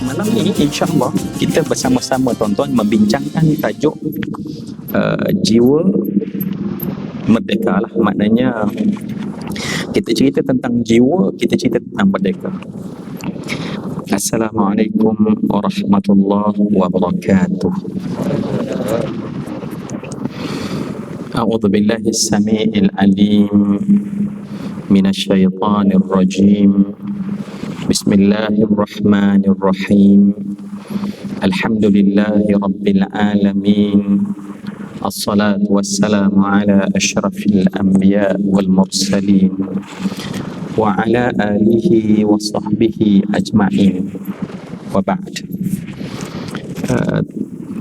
Malam ini insya-Allah kita bersama-sama tuan-tuan membincangkan tajuk jiwa merdeka lah. Maknanya kita cerita tentang jiwa, kita cerita tentang merdeka. Assalamualaikum warahmatullahi wabarakatuh. A'udzu billahi as-sami'il 'alim minasyaitonir rajim. Bismillahirrahmanirrahim. Alhamdulillahi rabbil alamin. Assalatu wassalamu ala asyrafil anbiya wal mursalin wa ala alihi wa sahbihi ajma'in. Wa ba'd.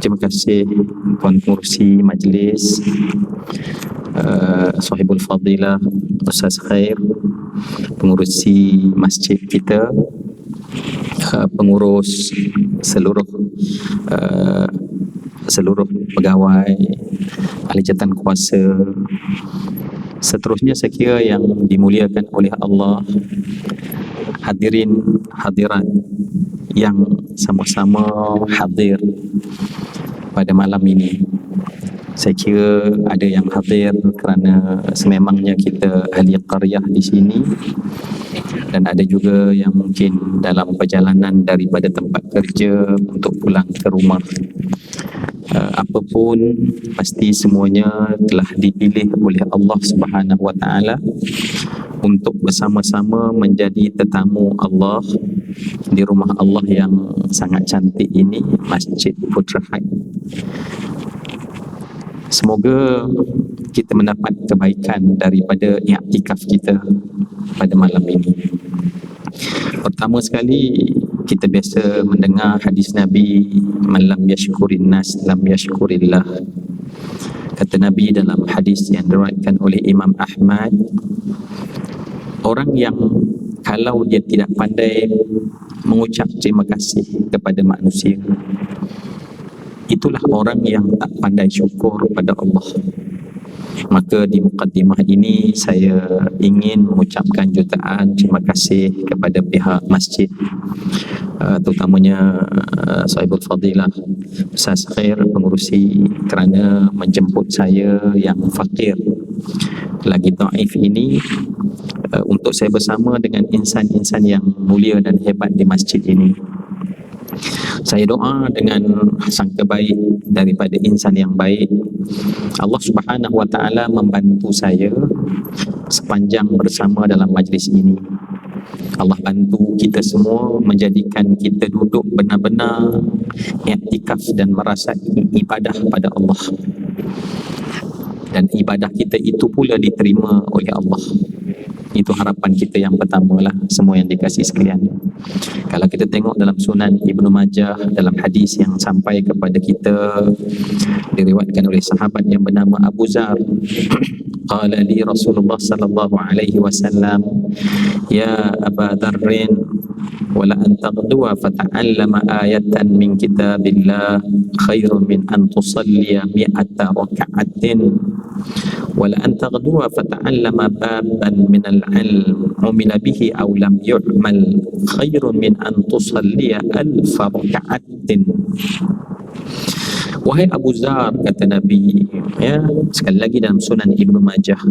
Terima kasih Tuan Pengerusi Majlis, Sahibul Fadilah Ustaz Khair, pengurusi masjid kita, pengurus seluruh pegawai, ahli jawatan kuasa, seterusnya saya kira yang dimuliakan oleh Allah, hadirin hadirat yang sama-sama hadir pada malam ini. Saya kira ada yang hadir kerana sememangnya kita ahli qaryah di sini, dan ada juga yang mungkin dalam perjalanan daripada tempat kerja untuk pulang ke rumah. Apapun, pasti semuanya telah dipilih oleh Allah Subhanahu Wa Taala untuk bersama-sama menjadi tetamu Allah di rumah Allah yang sangat cantik ini, Masjid Putra Haid. Semoga kita mendapat kebaikan daripada i'tikaf kita pada malam ini. Pertama sekali, kita biasa mendengar hadis Nabi, man lam yashkurin nas lam yashkurillah. Kata Nabi dalam hadis yang diriwayatkan oleh Imam Ahmad, orang yang kalau dia tidak pandai mengucap terima kasih kepada manusia, itulah orang yang tak pandai syukur pada Allah. Maka di mukaddimah ini saya ingin mengucapkan jutaan terima kasih kepada pihak masjid, terutamanya Sahibul Fadilah Ustaz Khair, pengurusi, kerana menjemput saya yang fakir lagi dhaif ini untuk saya bersama dengan insan-insan yang mulia dan hebat di masjid ini. Saya doa dengan sangka baik daripada insan yang baik, Allah Subhanahu Wa Taala membantu saya sepanjang bersama dalam majlis ini. Allah bantu kita semua menjadikan kita duduk benar-benar i'tikaf dan merasa ibadah pada Allah, dan ibadah kita itu pula diterima oleh Allah. Itu harapan kita yang pertama lah, semua yang dikasih sekalian. Kalau kita tengok dalam Sunan Ibnu Majah, dalam hadis yang sampai kepada kita diriwayatkan oleh sahabat yang bernama Abu Zar, qala li Rasulullah sallallahu alaihi wasallam, ya Aba Dzarrin, wala an taghduwa fata'allama ayatan min kitabillah khairun min an tusalliya mi'ata raka'atin, wala an taghduwa fata'allama baban min al-'ilm umila bihi aw lam yu'mal khairun min an tusalliya alfa raka'atin. Wahai Abu Zar, kata Nabi, ya, sekali lagi dalam Sunan Ibnu Majah,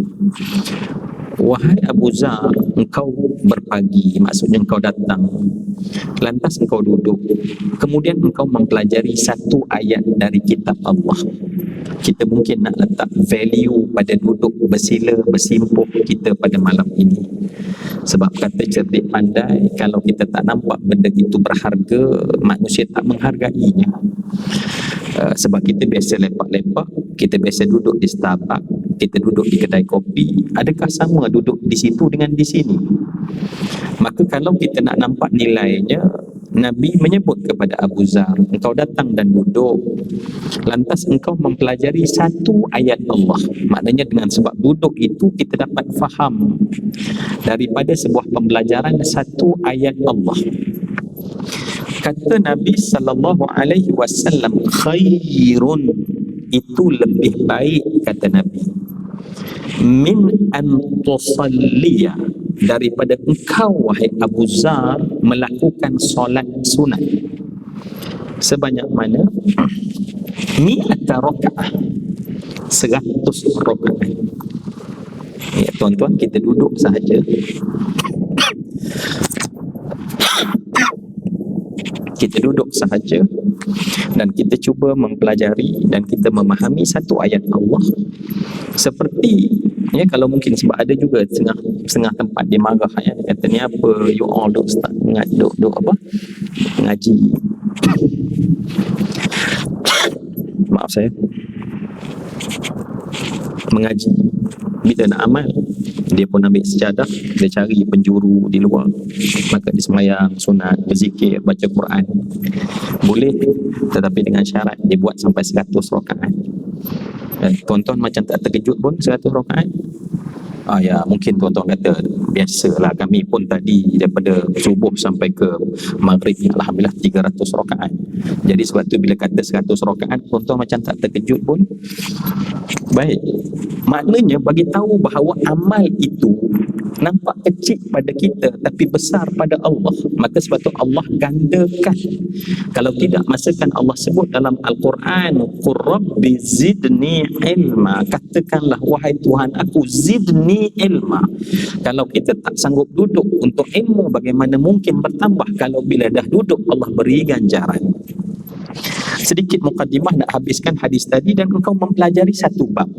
wahai Abu Zar, engkau berpagi, maksudnya engkau datang, lantas engkau duduk, kemudian engkau mempelajari satu ayat dari kitab Allah. Kita mungkin nak letak value pada duduk bersila bersimpuh kita pada malam ini. Sebab kata cerdik pandai, kalau kita tak nampak benda itu berharga, manusia tak menghargainya. Sebab kita biasa lepak-lepak, kita biasa duduk di Starbucks, kita duduk di kedai kopi, adakah sama duduk di situ dengan di sini? Maka kalau kita nak nampak nilainya, Nabi menyebut kepada Abu Zar, engkau datang dan duduk, lantas engkau mempelajari satu ayat Allah. Maknanya dengan sebab duduk itu kita dapat faham daripada sebuah pembelajaran satu ayat Allah. Kata Nabi sallallahu alaihi wasallam, khairun, itu lebih baik, kata Nabi, min an tusalliya, daripada engkau wahai Abu Zar melakukan solat sunat. sebanyak mana? Mi'ata rakaah, 100 rakaat. Ya, tuan-tuan, kita duduk sahaja, kita duduk sahaja dan kita cuba mempelajari dan kita memahami satu ayat Allah seperti, ya, kalau mungkin, sebab ada juga setengah tempat dia marah, ya, dia kata ni apa you all duk start duk apa ngaji, maaf saya, mengaji, bila nak amal dia pun ambil sejadah, dia cari penjuru di luar, maka dia sembahyang sunat, berzikir, baca Quran boleh, tetapi dengan syarat dia buat sampai 100 rakaat. Tuan-tuan macam tak terkejut pun 100 rakaat? Ya, mungkin tuan-tuan kata biasalah, kami pun tadi daripada subuh sampai ke maghrib alhamdulillah 300 rakaat. Jadi sebab tu bila kata 100 rakaat, tuan-tuan macam tak terkejut pun. Baik, maknanya bagi tahu bahawa amal itu nampak kecil pada kita tapi besar pada Allah. Maka sebab tu Allah gandakan. Kalau tidak, masakan Allah sebut dalam Al-Quran, Qur Rabbi zidni ilma, katakanlah wahai Tuhan aku, zidni ilma. Kalau kita tak sanggup duduk untuk ilmu, bagaimana mungkin bertambah? Kalau bila dah duduk Allah beri ganjaran. Sedikit mukadimah nak habiskan hadis tadi, dan engkau mempelajari satu bab.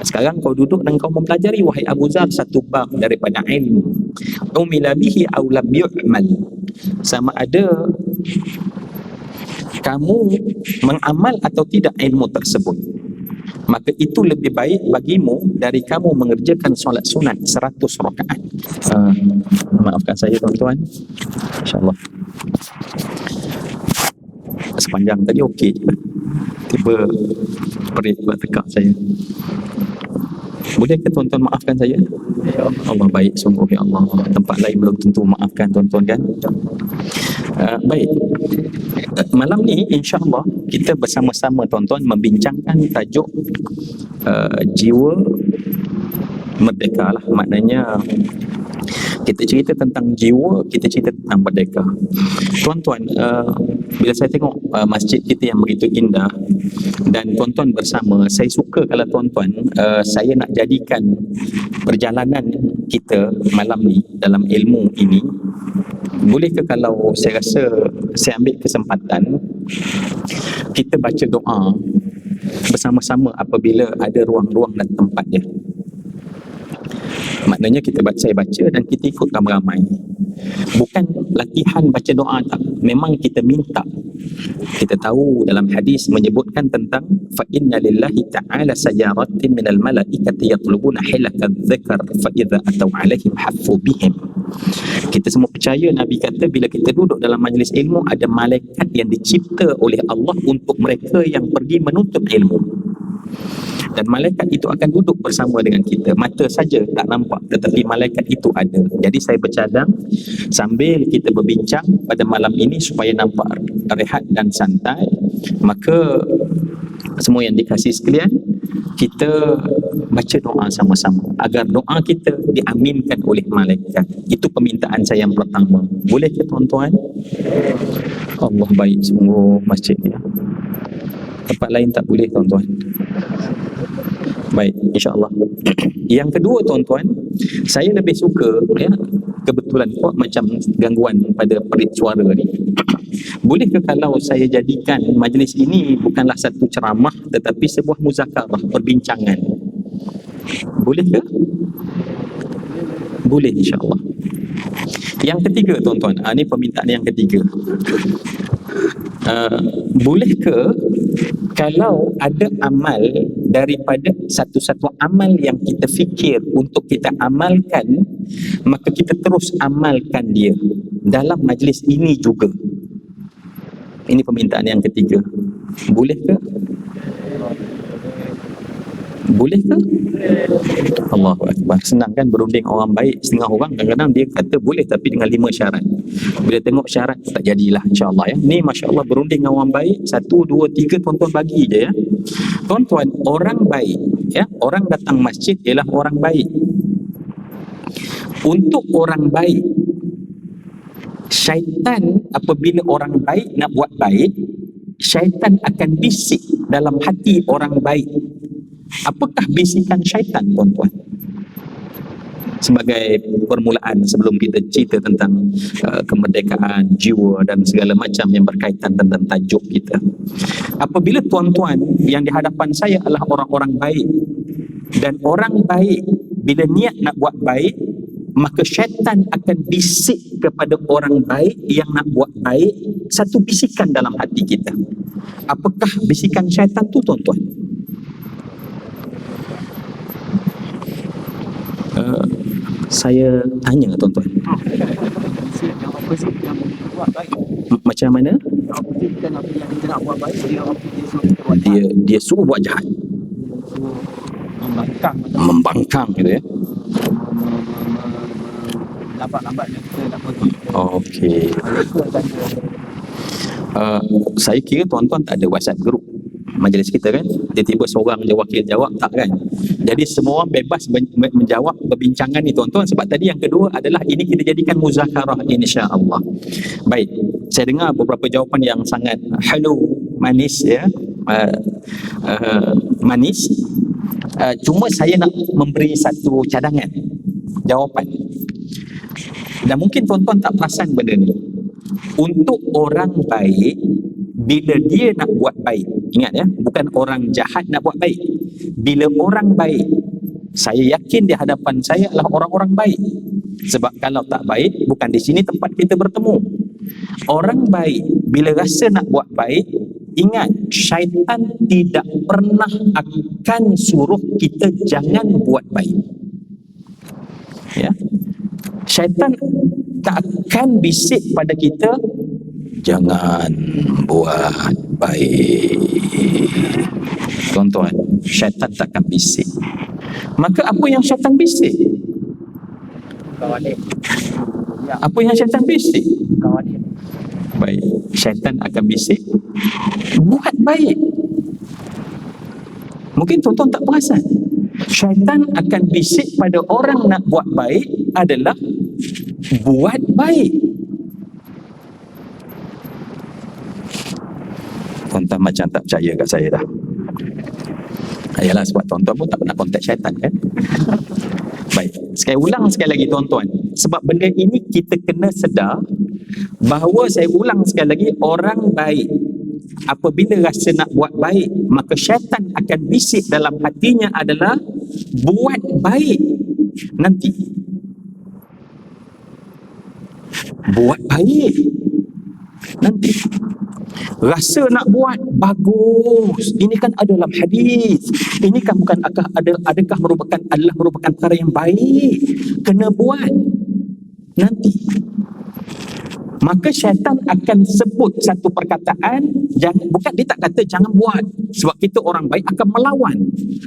Sekarang kau duduk dan kau mempelajari, wahai Abu Zar, satu bab daripada ilmu. Umila bihi aw lam yu'mal, sama ada kamu mengamal atau tidak ilmu tersebut, maka itu lebih baik bagimu dari kamu mengerjakan solat sunat 100 rakaat. Maafkan saya tuan-tuan, insyaAllah sepanjang tadi okey je, tiba perit buat tekak saya. Boleh ke tuan-tuan maafkan saya? Allah baik sungguh, ya Allah. Tempat lain belum tentu maafkan tuan-tuan kan? Baik, malam ni insya-Allah kita bersama-sama tuan-tuan membincangkan tajuk jiwa merdeka lah. Maknanya kita cerita tentang jiwa, kita cerita tentang merdeka. Tuan-tuan, bila saya tengok masjid kita yang begitu indah, dan tuan-tuan bersama, saya suka kalau tuan-tuan, saya nak jadikan perjalanan kita malam ni dalam ilmu ini, boleh ke kalau saya rasa saya ambil kesempatan kita baca doa bersama-sama apabila ada ruang-ruang dan tempat dia. Maknanya saya baca dan kita ikut ramai-ramai. Bukan latihan baca doa tak, memang kita minta. Kita tahu dalam hadis menyebutkan tentang fa inna lillahi ta'ala sayaratin minal malaikati yatlubuna hilaka dzikr fa idza atau alaihim haffu bihim. Kita semua percaya, Nabi kata bila kita duduk dalam majlis ilmu, ada malaikat yang dicipta oleh Allah untuk mereka yang pergi menuntut ilmu. Dan malaikat itu akan duduk bersama dengan kita. Mata saja tak nampak, tetapi malaikat itu ada. Jadi saya bercadang sambil kita berbincang pada malam ini supaya nampak rehat dan santai. Maka semua yang dikasihi sekalian, kita baca doa sama-sama agar doa kita diaminkan oleh malaikat. Itu permintaan saya yang pertama. Boleh ke tuan-tuan? Allah baik sungguh masjid ni. Tempat lain tak boleh tuan-tuan. Baik, insya-Allah. Yang kedua tuan-tuan, saya lebih suka, ya, kebetulan kok macam gangguan pada perit suara ni. Boleh ke kalau saya jadikan majlis ini bukanlah satu ceramah tetapi sebuah muzakarah, perbincangan? Boleh ke? Boleh, insya-Allah. Yang ketiga tuan-tuan, ini permintaan yang ketiga. Boleh ke kalau ada amal daripada satu-satu amal yang kita fikir untuk kita amalkan, maka kita terus amalkan dia dalam majlis ini juga? Ini permintaan yang ketiga. Boleh ke? Boleh ke? Allahu Akbar. Senang kan berunding orang baik. Setengah orang kadang-kadang dia kata boleh tapi dengan 5 syarat. Bila tengok syarat tak jadilah, insya-Allah ya. Ni masya-Allah berunding dengan orang baik, 1, 2, 3 tuan-tuan bagi je ya. Tuan-tuan, orang baik ya, orang datang masjid ialah orang baik. Untuk orang baik Syaitan apabila orang baik nak buat baik, syaitan akan bisik dalam hati orang baik. Apakah bisikan syaitan, tuan-tuan? Sebagai permulaan sebelum kita cerita tentang kemerdekaan jiwa dan segala macam yang berkaitan tentang tajuk kita. Apabila tuan-tuan yang di hadapan saya adalah orang-orang baik, dan orang baik bila niat nak buat baik, maka syaitan akan bisik kepada orang baik yang nak buat baik satu bisikan dalam hati kita. Apakah bisikan syaitan tu, tuan-tuan? Saya tanya, tuan-tuan. Macam mana? Dia suruh buat jahat, membangkang gitu ya. Lambat-lambatnya kita nak pergi. Okey. Saya kira tuan-tuan tak ada WhatsApp group majlis kita kan? Tiba-tiba seorang je wakil jawab, tak kan? Jadi semua orang bebas menjawab perbincangan ni, tuan-tuan. Sebab tadi yang kedua adalah ini kita jadikan muzakarah, insya-Allah. Baik, saya dengar beberapa jawapan yang sangat manis ya. Manis. Cuma saya nak memberi satu cadangan jawapan. Dan mungkin tuan-tuan tak perasan benda ni. Untuk orang baik, bila dia nak buat baik, ingat ya, bukan orang jahat nak buat baik. Bila orang baik, saya yakin di hadapan saya adalah orang-orang baik. Sebab kalau tak baik, bukan di sini tempat kita bertemu. Orang baik, bila rasa nak buat baik, ingat, syaitan tidak pernah akan suruh kita jangan buat baik. Ya, syaitan tak akan bisik pada kita jangan buat baik. Tuan-tuan, syaitan tak akan bisik. Maka apa yang syaitan bisik? Apa yang syaitan bisik? Baik, syaitan akan bisik buat baik. Mungkin tuan-tuan tak perasan. Syaitan akan bisik pada orang nak buat baik adalah buat baik. Tuan-tuan macam tak percaya kat saya dah. Ayalah, sebab tuan-tuan pun tak pernah kontak syaitan kan? Baik, ulang sekali lagi tuan-tuan. Sebab benda ini kita kena sedar bahawa, saya ulang sekali lagi, orang baik apabila rasa nak buat baik, maka syaitan akan bisik dalam hatinya adalah buat baik nanti. Buat baik nanti. Rasa nak buat bagus, ini kan adalah hadis, ini kan bukan adakah merupakan perkara yang baik, kena buat nanti. Maka syaitan akan sebut satu perkataan, bukan dia tak kata jangan buat, sebab kita orang baik akan melawan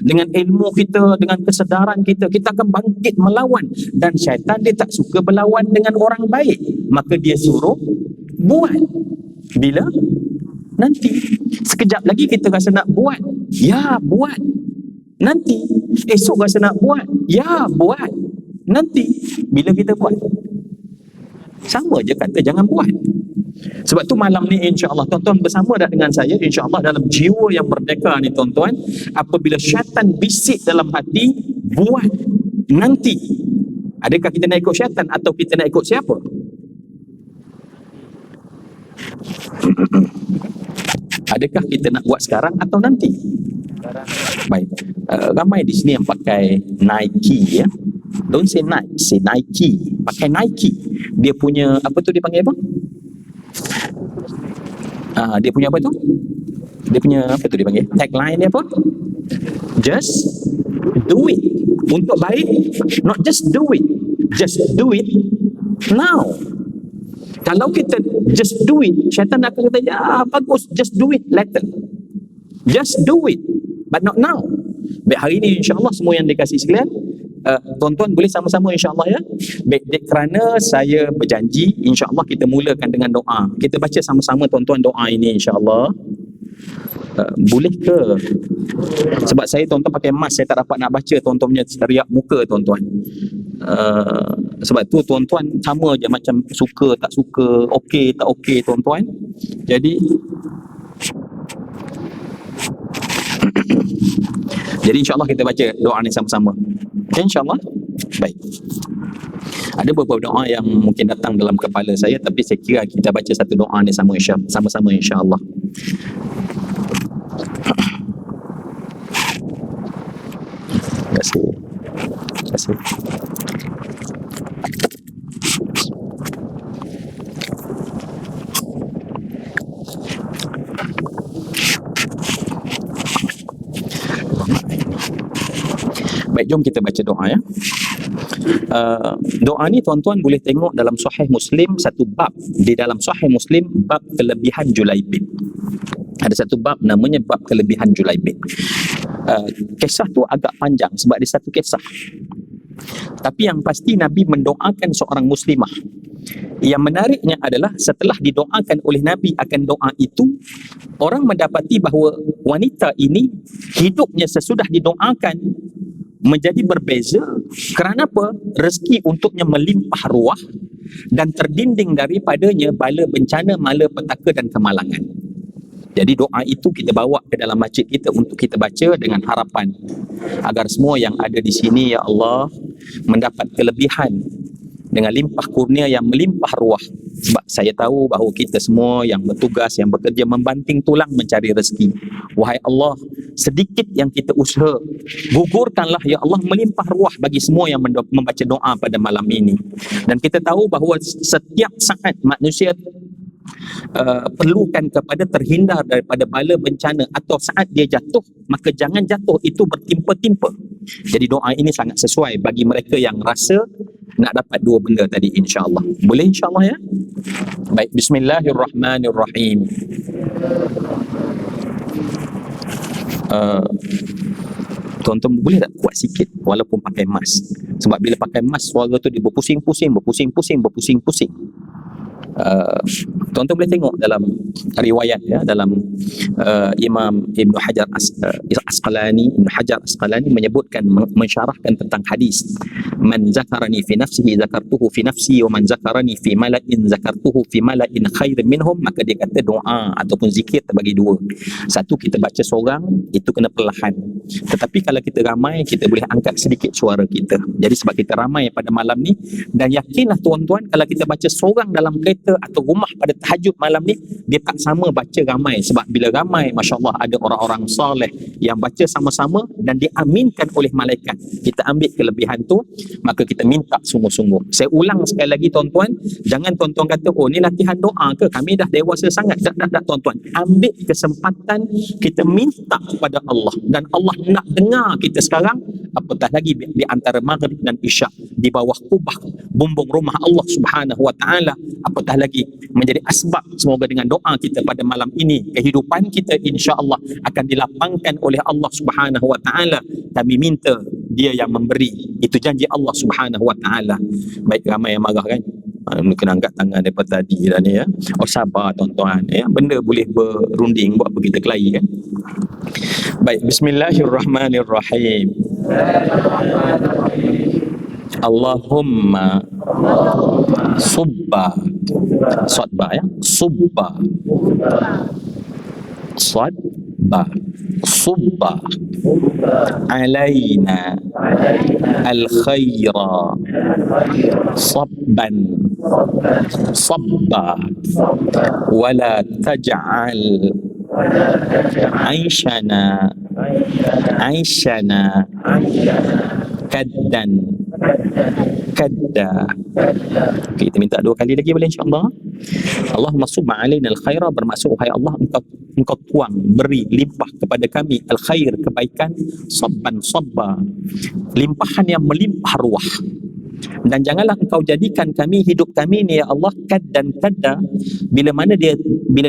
dengan ilmu kita, dengan kesedaran kita akan bangkit melawan. Dan syaitan dia tak suka berlawan dengan orang baik, maka dia suruh buat. Bila? Nanti. Sekejap lagi kita rasa nak buat, ya buat nanti. Esok rasa nak buat, ya buat nanti. Bila kita buat? Sama je kata jangan buat. Sebab tu malam ni insya-Allah tuan-tuan bersama dah dengan saya, insya-Allah dalam jiwa yang merdeka ni tuan-tuan, apabila syaitan bisik dalam hati buat nanti, adakah kita nak ikut syaitan atau kita nak ikut siapa? Adakah kita nak buat sekarang atau nanti? Baik, ramai di sini yang pakai Nike ya. Don't say Nike, say Nike. Pakai Nike. Dia punya apa tu, dia panggil apa? Dia punya apa tu? Dia punya apa tu dia panggil? Tagline dia apa? Just do it. Untuk baik, not just do it. Just do it now. Kalau kita just do it, syaitan akan kata, ya bagus, just do it later. Just do it, but not now. Baik, hari ini insya-Allah semua yang dikasih sekalian, tuan-tuan boleh sama-sama insya-Allah ya. Baik, kerana saya berjanji insya-Allah kita mulakan dengan doa. Kita baca sama-sama tuan-tuan doa ini insya-Allah. Boleh ke? Sebab saya tuan-tuan pakai mask, saya tak dapat nak baca tuan-tuan punya riak muka tuan-tuan. Sebab tu tuan-tuan sama je macam suka tak suka, okey tak okey tuan-tuan. Jadi insya-Allah kita baca doa ni sama-sama. Okay, insya-Allah. Baik. Ada beberapa doa yang mungkin datang dalam kepala saya, tapi saya kira kita baca satu doa ni sama-sama insya-Allah. Terima kasih. Terima kasih. Baik, jom kita baca doa ya. Doa ni tuan-tuan boleh tengok dalam Sahih Muslim, satu bab di dalam Sahih Muslim, bab kelebihan Julaibib. Ada satu bab namanya bab kelebihan Julaibib. Kisah tu agak panjang sebab dia satu kisah. Tapi yang pasti Nabi mendoakan seorang muslimah. Yang menariknya adalah setelah didoakan oleh Nabi akan doa itu, orang mendapati bahawa wanita ini hidupnya sesudah didoakan menjadi berbeza. Kerana apa? Rezeki untuknya melimpah ruah dan terdinding daripadanya bala bencana, malapetaka dan kemalangan. Jadi doa itu kita bawa ke dalam masjid kita untuk kita baca dengan harapan agar semua yang ada di sini, ya Allah, mendapat kelebihan dengan limpah kurnia yang melimpah ruah. Sebab saya tahu bahawa kita semua yang bertugas, yang bekerja membanting tulang mencari rezeki. Wahai Allah, sedikit yang kita usaha, gugurkanlah ya Allah melimpah ruah bagi semua yang membaca doa pada malam ini. Dan kita tahu bahawa setiap saat manusia perlukan kepada terhindar daripada bala bencana, atau saat dia jatuh, maka jangan jatuh itu bertimpa-timpa. Jadi doa ini sangat sesuai bagi mereka yang rasa nak dapat dua benda tadi, insya-Allah. Boleh insya-Allah ya? Baik, bismillahirrahmanirrahim. Tuan-tuan boleh tak kuat sikit walaupun pakai mask? Sebab bila pakai mask suara tu dia berpusing-pusing. Tuan-tuan boleh tengok dalam riwayat ya, dalam Imam Ibn Hajar Asqalani menyebutkan, mensyarahkan tentang hadis, man zakarani fi nafsihi zakartuhu fi nafsi wa man zakarani fi mala'in zakartuhu fi mala'in khairin minhum. Maka dia kata doa ataupun zikir terbagi dua. Satu, kita baca seorang, itu kena perlahan. Tetapi kalau kita ramai, kita boleh angkat sedikit suara kita. Jadi sebab kita ramai pada malam ni, dan yakinlah tuan-tuan, kalau kita baca seorang dalam kereta atau rumah pada tahajud malam ni, dia tak sama baca ramai. Sebab bila ramai, masya-Allah, ada orang-orang soleh yang baca sama-sama dan diaminkan oleh malaikat. Kita ambil kelebihan tu, maka kita minta sungguh-sungguh. Saya ulang sekali lagi tuan-tuan, jangan tuan-tuan kata, oh ni latihan doa ke, kami dah dewasa sangat. Tak tuan-tuan, ambil kesempatan kita minta kepada Allah, dan Allah nak dengar kita sekarang, apatah lagi di antara maghrib dan isyak, di bawah kubah bumbung rumah Allah Subhanahu wa taala. Apatah lagi menjadi asbab, semoga dengan doa kita pada malam ini, kehidupan kita insya-Allah akan dilapangkan oleh Allah Subhanahu wa taala. Kami minta, dia yang memberi, itu janji Allah Subhanahu wa taala. Baik, ramai yang marah kan, kena angkat tangan daripada tadi dah ni ya. Oh sabar tuan-tuan ya, benda boleh berunding, buat apa kita kelahi kan. Baik, bismillahirrahmanirrahim. Allahumma subba, sadba ya, subba, sadba, subba alaina al-khaira sabban sabba wala taj'al aishana kaddan kadda. Okay, kita minta dua kali lagi boleh insya-Allah. Allahumma subba alaina al-khaira, bermaksud wahai Allah, engkau tuang, beri, limpah kepada kami al-khair, kebaikan, sabban sabba, limpahan yang melimpah ruah. Dan janganlah engkau jadikan kami, hidup kami ni ya Allah, kad dan kadda, bila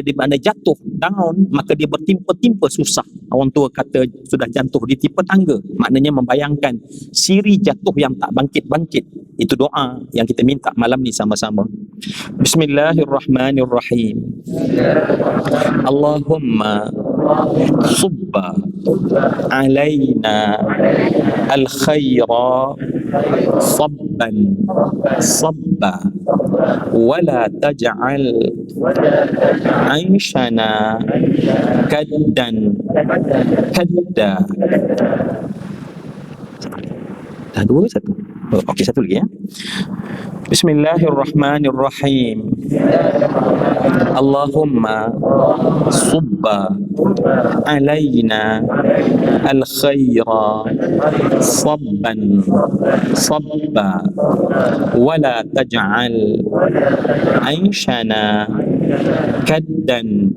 di mana jatuh down, maka dia bertimpa-timpa susah. Orang tua kata sudah jatuh di tipe tangga, maknanya membayangkan siri jatuh yang tak bangkit-bangkit. Itu doa yang kita minta malam ni sama-sama. Bismillahirrahmanirrahim. Allahumma subba alaina al-khaira sabban sabba wala taj'al aishana kaddan kadda. Dah dua satu. Oh, okey, satu lagi ya. Bismillahirrahmanirrahim. Allahumma subba alaina al-khaira sabban sabba wala taj'al aishana kaddan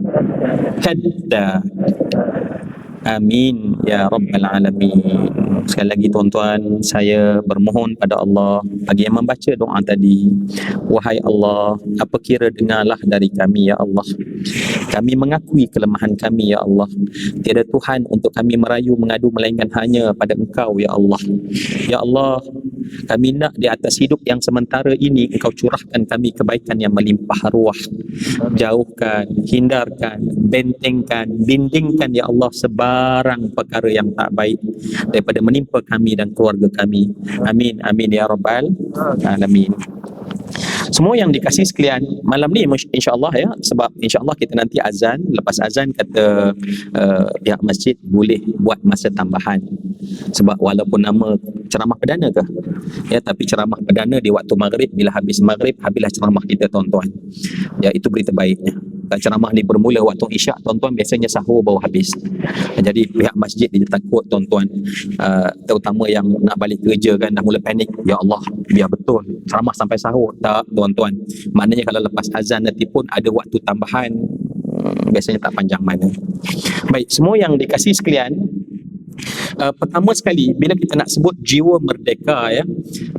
kadda. Amin ya Rabbal Alamin. Sekali lagi tuan-tuan, saya bermohon pada Allah bagi yang membaca doa tadi, wahai Allah, apa kira dengarlah dari kami ya Allah. Kami mengakui kelemahan kami ya Allah. Tiada Tuhan untuk kami merayu mengadu melainkan hanya pada Engkau ya Allah. Ya Allah, kami nak di atas hidup yang sementara ini Engkau curahkan kami kebaikan yang melimpah ruah. Jauhkan, hindarkan, bentengkan, bindingkan ya Allah sebarang perkara yang tak baik daripada menimpa kami dan keluarga kami. Amin, amin ya Rabbal Alamin. Semua yang dikasih sekalian, malam ni insya-Allah ya, sebab insya-Allah kita nanti azan, lepas azan kata pihak masjid boleh buat masa tambahan. Sebab walaupun nama ceramah perdana ke, ya, tapi ceramah perdana di waktu maghrib, bila habis maghrib habislah ceramah kita tuan-tuan. Ya, itu berita baiknya. Kalau ceramah ni bermula waktu isyak, tuan-tuan biasanya sahur baru habis. Jadi pihak masjid dia takut tuan-tuan, terutama yang nak balik kerja kan, dah mula panik, ya Allah biar betul ceramah sampai sahur. Tak tuan-tuan, maknanya kalau lepas azan nanti pun ada waktu tambahan, biasanya tak panjang mana. Baik, semua yang dikasih sekalian, pertama sekali bila kita nak sebut jiwa merdeka ya,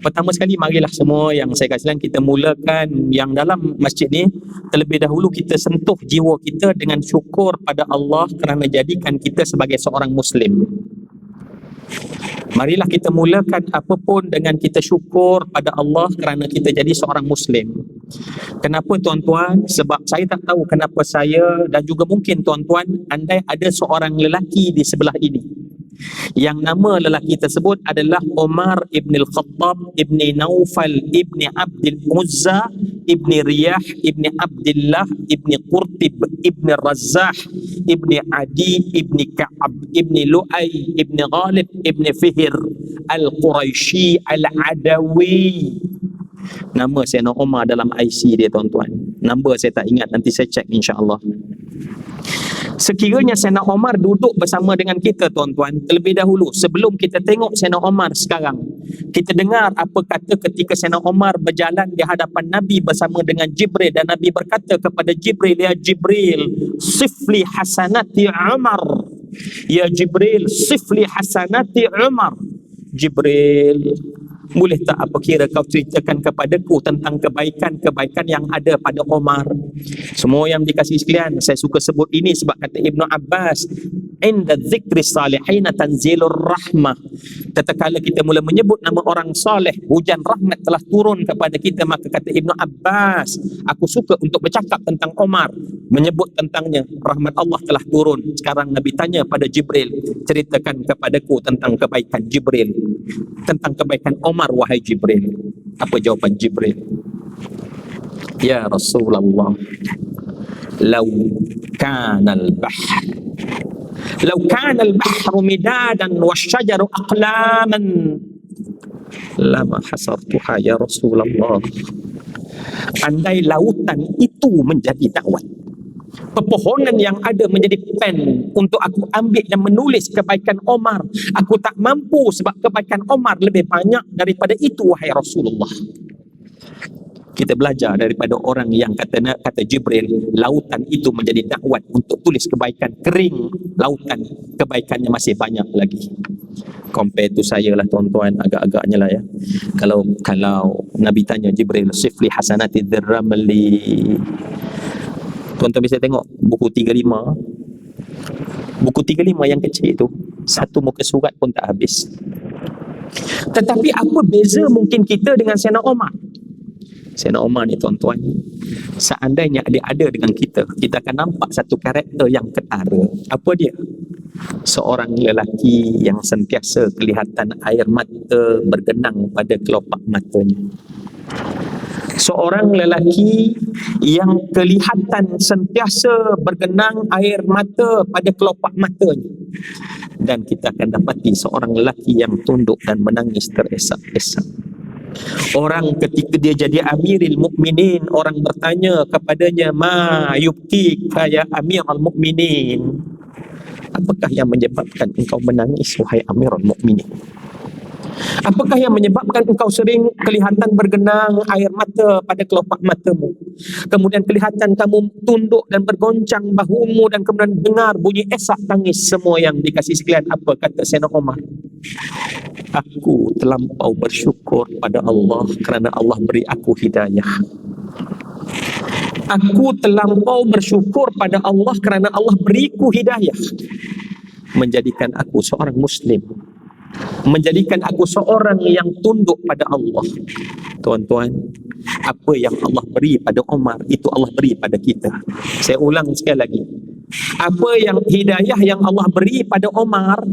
pertama sekali marilah semua yang saya kasihan kita mulakan yang dalam masjid ni, terlebih dahulu kita sentuh jiwa kita dengan syukur pada Allah kerana jadikan kita sebagai seorang Muslim. Marilah kita mulakan apapun dengan kita syukur pada Allah kerana kita jadi seorang Muslim. Kenapa tuan-tuan? Sebab saya tak tahu kenapa saya dan juga mungkin tuan-tuan, andai ada seorang lelaki di sebelah ini yang nama lelaki tersebut adalah Umar ibn al-Khattab ibn Naufal ibn Abdul Uzza ibn Riyah ibn Abdullah ibn Qurtib ibn Razzah ibn Adi ibn Ka'ab ibn Lu'ay ibn Ghalib ibn Fihir al-Quraishi al-Adawi. Nama Sayyidina Umar dalam IC dia tuan-tuan. Nama saya tak ingat, nanti saya cek insya-Allah. Sekiranya Sayyidina Umar duduk bersama dengan kita tuan-tuan, terlebih dahulu sebelum kita tengok Sayyidina Umar sekarang, kita dengar apa kata ketika Sayyidina Umar berjalan di hadapan Nabi bersama dengan Jibril, dan Nabi berkata kepada Jibril, ya Jibril, sifli hasanati Umar. Ya Jibril, sifli hasanati Umar. Jibril, boleh tak apa kira kau ceritakan kepadaku tentang kebaikan-kebaikan yang ada pada Umar? Semua yang dikasih sekalian, saya suka sebut ini sebab kata Ibnu Abbas, inda dzikri salihin tanzilur rahmah. Tatkala kita mula menyebut nama orang saleh, hujan rahmat telah turun kepada kita. Maka kata Ibnu Abbas, aku suka untuk bercakap tentang Umar, menyebut tentangnya, rahmat Allah telah turun. Sekarang Nabi tanya pada Jibril, ceritakan kepadaku tentang kebaikan Jibril, tentang kebaikan Umar wahai Jibril. Apa jawapan Jibril? Ya Rasulullah, law kana al-bahr midadan wasyajaru aqlaman lama hasartuha ya Rasulullah. Andai lautan itu menjadi dakwat, pepohonan yang ada menjadi pen untuk aku ambil dan menulis kebaikan Omar, aku tak mampu sebab kebaikan Omar lebih banyak daripada itu wahai Rasulullah. Kita belajar daripada orang yang kata Jibril, lautan itu menjadi dakwat untuk tulis kebaikan. Kering lautan, kebaikannya masih banyak lagi. Compare tu saya lah tuan-tuan, agak-agaknya lah ya. Kalau Nabi tanya Jibril, sifli hasanati dzirramli, tuan-tuan bisa tengok buku 35. Buku 35 yang kecil itu, satu muka surat pun tak habis. Tetapi apa beza mungkin kita dengan Sayyidina Umar? Sayyidina Umar ni tuan-tuan, seandainya dia ada dengan kita, kita akan nampak satu karakter yang ketara. Apa dia? seorang lelaki yang sentiasa kelihatan air mata bergenang pada kelopak matanya. Seorang lelaki yang kelihatan sentiasa bergenang air mata pada kelopak matanya. Dan kita akan dapati seorang lelaki yang tunduk dan menangis teresak-esak. Orang ketika dia jadi Amirul Mukminin, orang bertanya kepadanya, "Ma yubkika ya Amirul Mukminin?" Apakah yang menyebabkan engkau menangis, wahai Amirul Mukminin? Apakah yang menyebabkan engkau sering kelihatan bergenang air mata pada kelopak matamu? Kemudian kelihatan kamu tunduk dan bergoncang bahumu dan kemudian dengar bunyi esak tangis semua yang dikasih sekalian. Apa kata Sayyidina Umar? Aku terlampau bersyukur pada Allah kerana Allah beri aku hidayah. Aku terlampau bersyukur pada Allah kerana Allah beriku hidayah, menjadikan aku seorang Muslim, menjadikan aku seorang yang tunduk pada Allah. Tuan-tuan, apa yang Allah beri pada Umar, itu Allah beri pada kita. Saya ulang sekali lagi. Apa yang hidayah yang Allah beri pada Umar,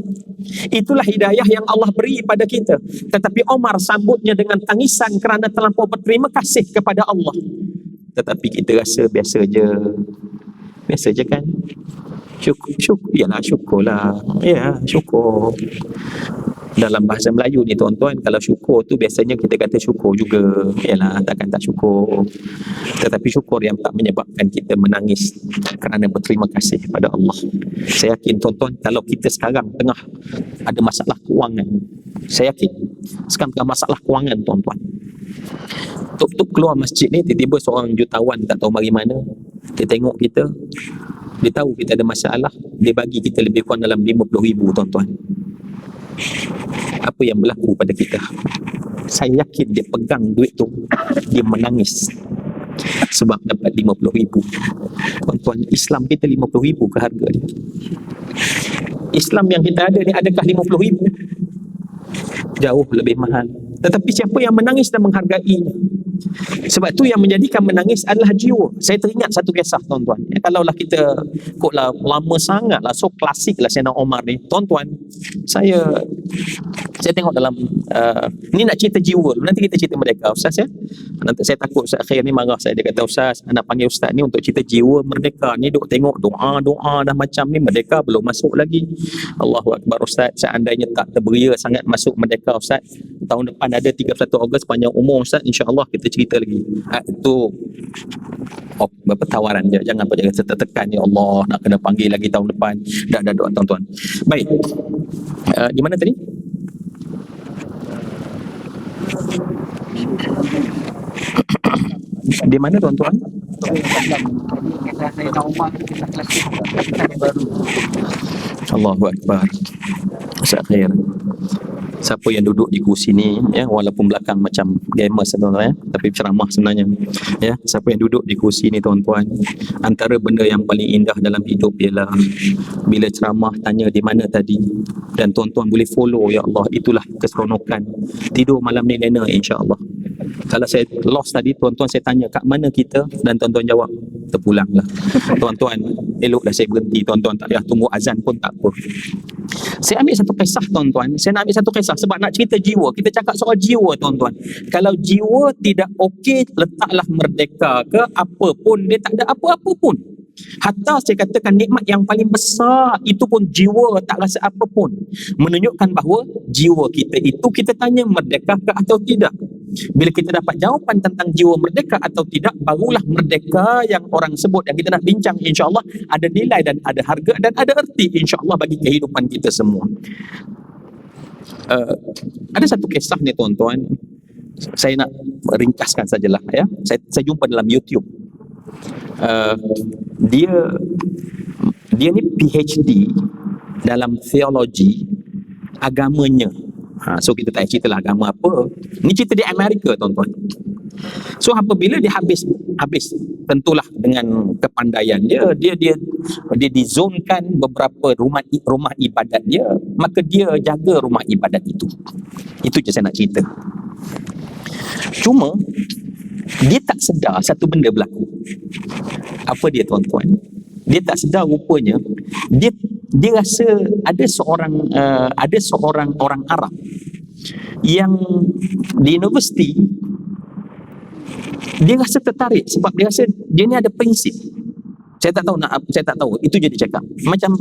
itulah hidayah yang Allah beri pada kita. Tetapi Umar sambutnya dengan tangisan kerana terlampau berterima kasih kepada Allah. Tetapi kita rasa biasa je. Biasa je kan? Syukur, yalah syukurlah. Ya, syukur. Dalam bahasa Melayu ni tuan-tuan, kalau syukur tu biasanya kita kata syukur juga. Yalah, takkan tak syukur. Tetapi syukur yang tak menyebabkan kita menangis kerana berterima kasih pada Allah. Saya yakin tuan-tuan, kalau kita sekarang tengah ada masalah kewangan, saya yakin sekarang tengah masalah kewangan tuan-tuan, tuk-tuk keluar masjid ni, tiba-tiba seorang jutawan tak tahu mari mana, dia tengok kita, dia tahu kita ada masalah, dia bagi kita lebih kurang dalam 50,000 tuan-tuan. Apa yang berlaku pada kita? Saya yakin dia pegang duit tu, dia menangis sebab dapat 50,000. Tuan-tuan, Islam kita 50,000 ke harga dia? Islam yang kita ada ni adakah 50,000? Jauh lebih mahal. Tetapi siapa yang menangis dan menghargainya? Sebab tu yang menjadikan menangis adalah jiwa. Saya teringat satu kisah tuan-tuan. Kalaulah kita kotlah lama sangat lah, so klasik lah Sayyidina Umar ni. Tuan-tuan, saya tengok dalam ni nak cerita jiwa dulu. Nanti kita cerita merdeka Ustaz ya. Nanti saya takut Ustaz Khair ni marah saya. Dia kata, Ustaz, nak panggil Ustaz ni untuk cerita jiwa merdeka. Ni duk tengok doa-doa dah macam ni, merdeka belum masuk lagi. Allahu Akbar Ustaz, seandainya tak terberia sangat masuk merdeka Ustaz, tahun depan ada 31 Ogos panjang umur Ustaz, insya-Allah kita cerita lagi. Itu berapa tawaran je, jangan jangan tertekan, ya Allah nak kena panggil lagi tahun depan. Dah doa tuan-tuan. Baik. Di mana tadi? Di mana tuan-tuan? Allahu Akbar. Ustaz Khair, siapa yang duduk di kursi ni ya, walaupun belakang macam gamer sebenarnya, tapi ceramah sebenarnya ya, siapa yang duduk di kursi ni tuan-tuan, antara benda yang paling indah dalam hidup ialah bila ceramah tanya di mana tadi, dan tuan-tuan boleh follow, ya Allah, itulah keseronokan tidur malam ni lena insya-Allah. Kalau saya lost tadi tuan-tuan, saya tanya kat mana kita, dan tuan-tuan jawab terpulanglah. Tuan-tuan, eloklah saya berhenti tuan-tuan, tak payah tunggu azan pun tak apa. Saya ambil satu kisah tuan-tuan. Saya nak ambil satu kisah sebab nak cerita jiwa. Kita cakap soal jiwa tuan-tuan. Kalau jiwa tidak okey, letaklah merdeka ke apa pun, dia tak ada apa-apa pun. Hatta saya katakan nikmat yang paling besar itu pun jiwa tak rasa apa pun. Menunjukkan bahawa jiwa kita itu, kita tanya merdeka ke atau tidak. Bila kita dapat jawapan tentang jiwa merdeka atau tidak, barulah merdeka yang orang sebut, yang kita nak bincang, insya-Allah ada nilai dan ada harga dan ada erti insya-Allah bagi kehidupan kita semua. Ada satu kisah ni tuan-tuan, saya nak ringkaskan sajalah ya. Saya jumpa dalam YouTube. Dia ni PhD dalam teologi agamanya. So kita tak cerita lah agama apa. Ni cerita di Amerika tuan-tuan. So apabila dia habis tentulah dengan kepandaian dia dizonkan beberapa rumah ibadat dia, maka dia jaga rumah ibadat itu. Itu je saya nak cerita. Cuma dia tak sedar satu benda berlaku. Apa dia tuan-tuan? Dia tak sedar rupanya dia dia rasa ada seorang orang Arab yang di universiti, dia rasa tertarik sebab dia rasa dia ni ada prinsip. Saya tak tahu itu je dia cakap. Macam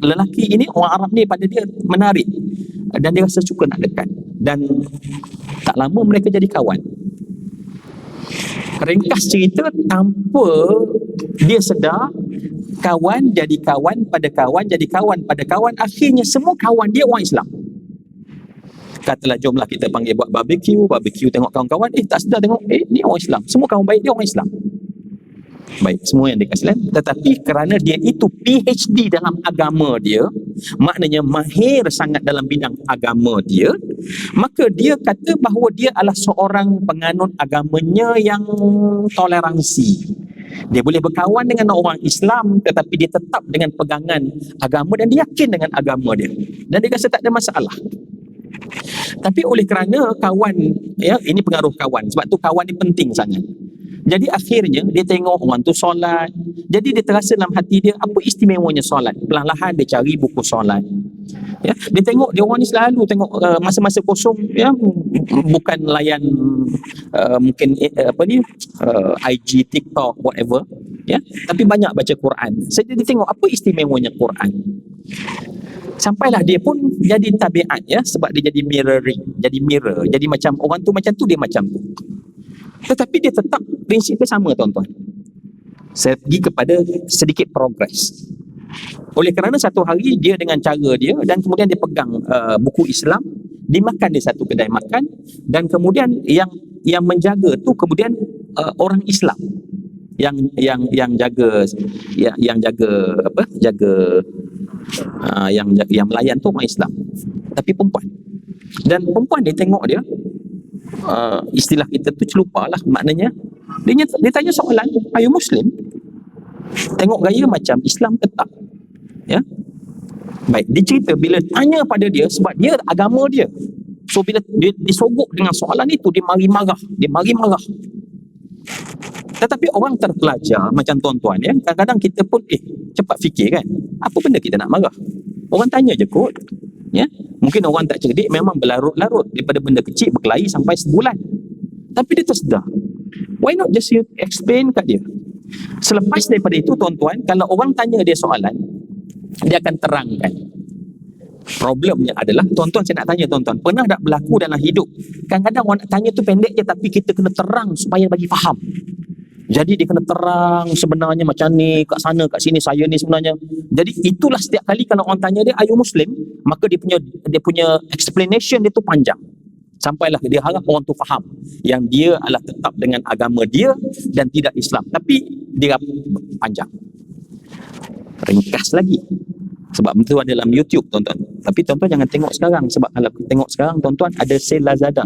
lelaki ini, orang Arab ni, pada dia menarik dan dia rasa suka nak dekat, dan tak lama mereka jadi kawan. Ringkas cerita, tanpa dia sedar, kawan jadi kawan pada kawan jadi kawan pada kawan, akhirnya semua kawan dia orang Islam. Katalah jomlah kita panggil buat barbecue, tengok kawan-kawan, tak sedar tengok, ni orang Islam, semua kawan baik dia orang Islam. Baik, semua yang dekat Islam. Tetapi kerana dia itu PhD dalam agama dia, maknanya mahir sangat dalam bidang agama dia, maka dia kata bahawa dia adalah seorang penganut agamanya yang toleransi. Dia boleh berkawan dengan orang Islam, tetapi dia tetap dengan pegangan agama dan dia yakin dengan agama dia, dan dia rasa tak ada masalah. Tapi oleh kerana kawan, ini pengaruh kawan, sebab tu kawan ni penting sangat. Jadi akhirnya dia tengok orang tu solat, jadi dia terasa dalam hati dia, apa istimewanya solat. Perlahan-lahan dia cari buku solat. Dia tengok dia orang ni selalu tengok masa-masa kosong, bukan layan mungkin IG, TikTok, whatever, tapi banyak baca Quran. Jadi dia tengok apa istimewanya Quran. Sampailah dia pun jadi tabiat, sebab dia jadi mirroring, jadi mirror, jadi macam orang tu macam tu, dia macam tu. Tetapi dia tetap prinsipnya sama, tuan-tuan. Saya pergi kepada sedikit progres. Oleh kerana satu hari dia dengan cara dia, dan kemudian dia pegang buku Islam, dimakan di satu kedai makan, dan kemudian yang menjaga tu kemudian orang Islam yang jaga yang melayan tu orang Islam, tapi perempuan. Dan perempuan dia tengok dia, istilah kita tu celupa lah, maknanya dia tanya soalan, are you Muslim? Tengok gaya macam Islam ke tak? Baik, dia cerita bila tanya pada dia, sebab dia agama dia, so bila dia disogok dengan soalan itu, dia mari marah. Tetapi orang terpelajar macam tuan-tuan, kadang-kadang kita pun cepat fikir kan, apa benda kita nak marah, orang tanya je kot. Mungkin orang tak cerdik, memang berlarut-larut daripada benda kecil berkelahi sampai sebulan, tapi dia tersedar, why not just you explain kat dia. Selepas daripada itu, tuan-tuan, kalau orang tanya dia soalan, dia akan terangkan. Problemnya adalah, tuan-tuan, saya nak tanya tuan-tuan, pernah tak berlaku dalam hidup, kadang-kadang orang nak tanya tu pendek je, tapi kita kena terang supaya bagi faham. Jadi dia kena terang sebenarnya macam ni, kat sana, kat sini, saya ni sebenarnya. Jadi itulah setiap kali kalau orang tanya dia, are you Muslim? Maka dia punya explanation dia tu panjang. Sampailah dia harap orang tu faham yang dia adalah tetap dengan agama dia dan tidak Islam. Tapi dia panjang. Ringkas lagi. Sebab itu ada dalam YouTube, tuan-tuan. Tapi tuan-tuan jangan tengok sekarang, sebab kalau tengok sekarang, tuan-tuan, ada sale Lazada.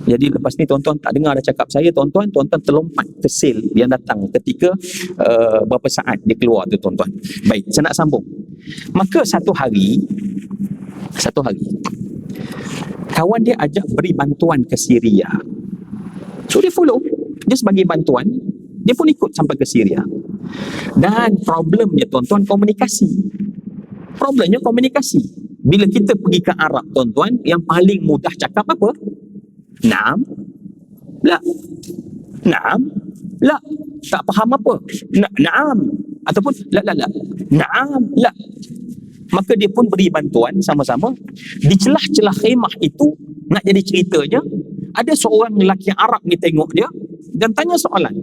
Jadi lepas ni tuan-tuan tak dengar dah cakap saya, tuan-tuan terlompat ke sale yang datang ketika berapa saat dia keluar tu, tuan-tuan. Baik, saya nak sambung. Maka satu hari kawan dia ajak beri bantuan ke Syria. So dia follow, dia sebagai bantuan, dia pun ikut sampai ke Syria. Dan problemnya, tuan-tuan, Problemnya komunikasi. Bila kita pergi ke Arab, tuan-tuan, yang paling mudah cakap apa? Naam, la. Naam, la. Tak faham apa? Naam, ataupun la. Naam, la. Maka dia pun beri bantuan sama-sama. Di celah-celah khemah itu, nak jadi ceritanya, ada seorang lelaki Arab ni tengok dia dan tanya soalan,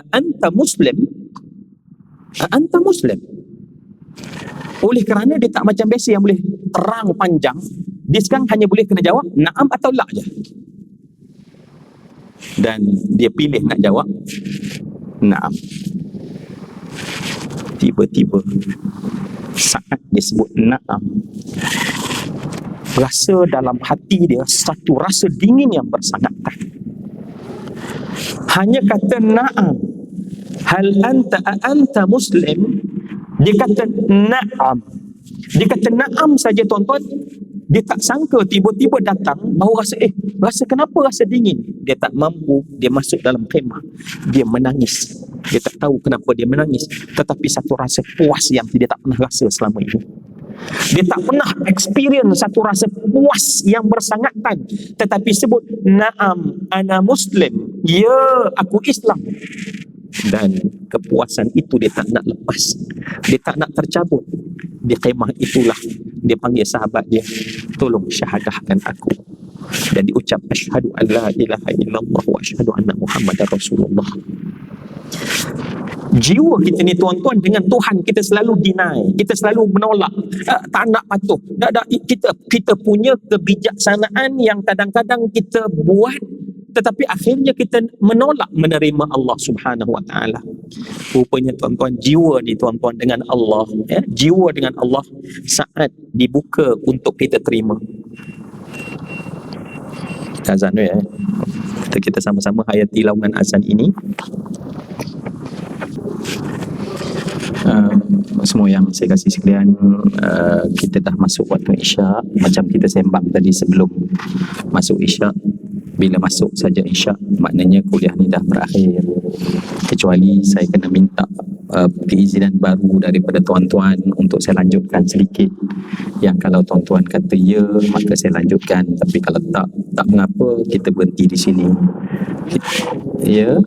anta Muslim? Anta Muslim? Oleh kerana dia tak macam biasa yang boleh terang panjang, dia sekarang hanya boleh kena jawab naam atau la je. Dan dia pilih nak jawab naam. Tiba-tiba saat dia sebut naam, rasa dalam hati dia satu rasa dingin yang bersangatan. Hanya kata naam, hal anta Muslim, dia kata na'am. Dia kata na'am saja, tuan-tuan. Dia tak sangka tiba-tiba datang bahawa rasa kenapa rasa dingin. Dia tak mampu, dia masuk dalam khemah, dia menangis. Dia tak tahu kenapa dia menangis, tetapi satu rasa puas yang dia tak pernah rasa selama ini. Dia tak pernah experience satu rasa puas yang bersangatan, tetapi sebut, "Naam, ana Muslim." Ya, aku Islam. Dan kepuasan itu dia tak nak lepas, dia tak nak tercabut. Di kemah itulah dia panggil sahabat dia, "Tolong syahadahkan aku." Dan diucap, "Asyhadu an la ilaha illallah wa asyhadu anna Muhammadar Rasulullah." Jiwa kita ni tuan-tuan dengan Tuhan kita selalu deny, kita selalu menolak, tak nak patuh. Kita punya kebijaksanaan yang kadang-kadang kita buat, tetapi akhirnya kita menolak menerima Allah Subhanahu Wa Taala. Rupanya tuan-tuan, jiwa ni tuan-tuan dengan Allah, jiwa dengan Allah saat dibuka untuk kita terima. Kita azan dulu ya. Kita sama-sama hayati laungan azan ini. Semua yang saya kasih sekalian, kita dah masuk waktu Isyak. Macam kita sembang tadi sebelum masuk Isyak, bila masuk saja Isyak, maknanya kuliah ni dah berakhir. Kecuali saya kena minta keizinan baru daripada tuan-tuan untuk saya lanjutkan sedikit. Yang kalau tuan-tuan kata ya, maka saya lanjutkan. Tapi kalau tak mengapa, kita berhenti di sini. Ya,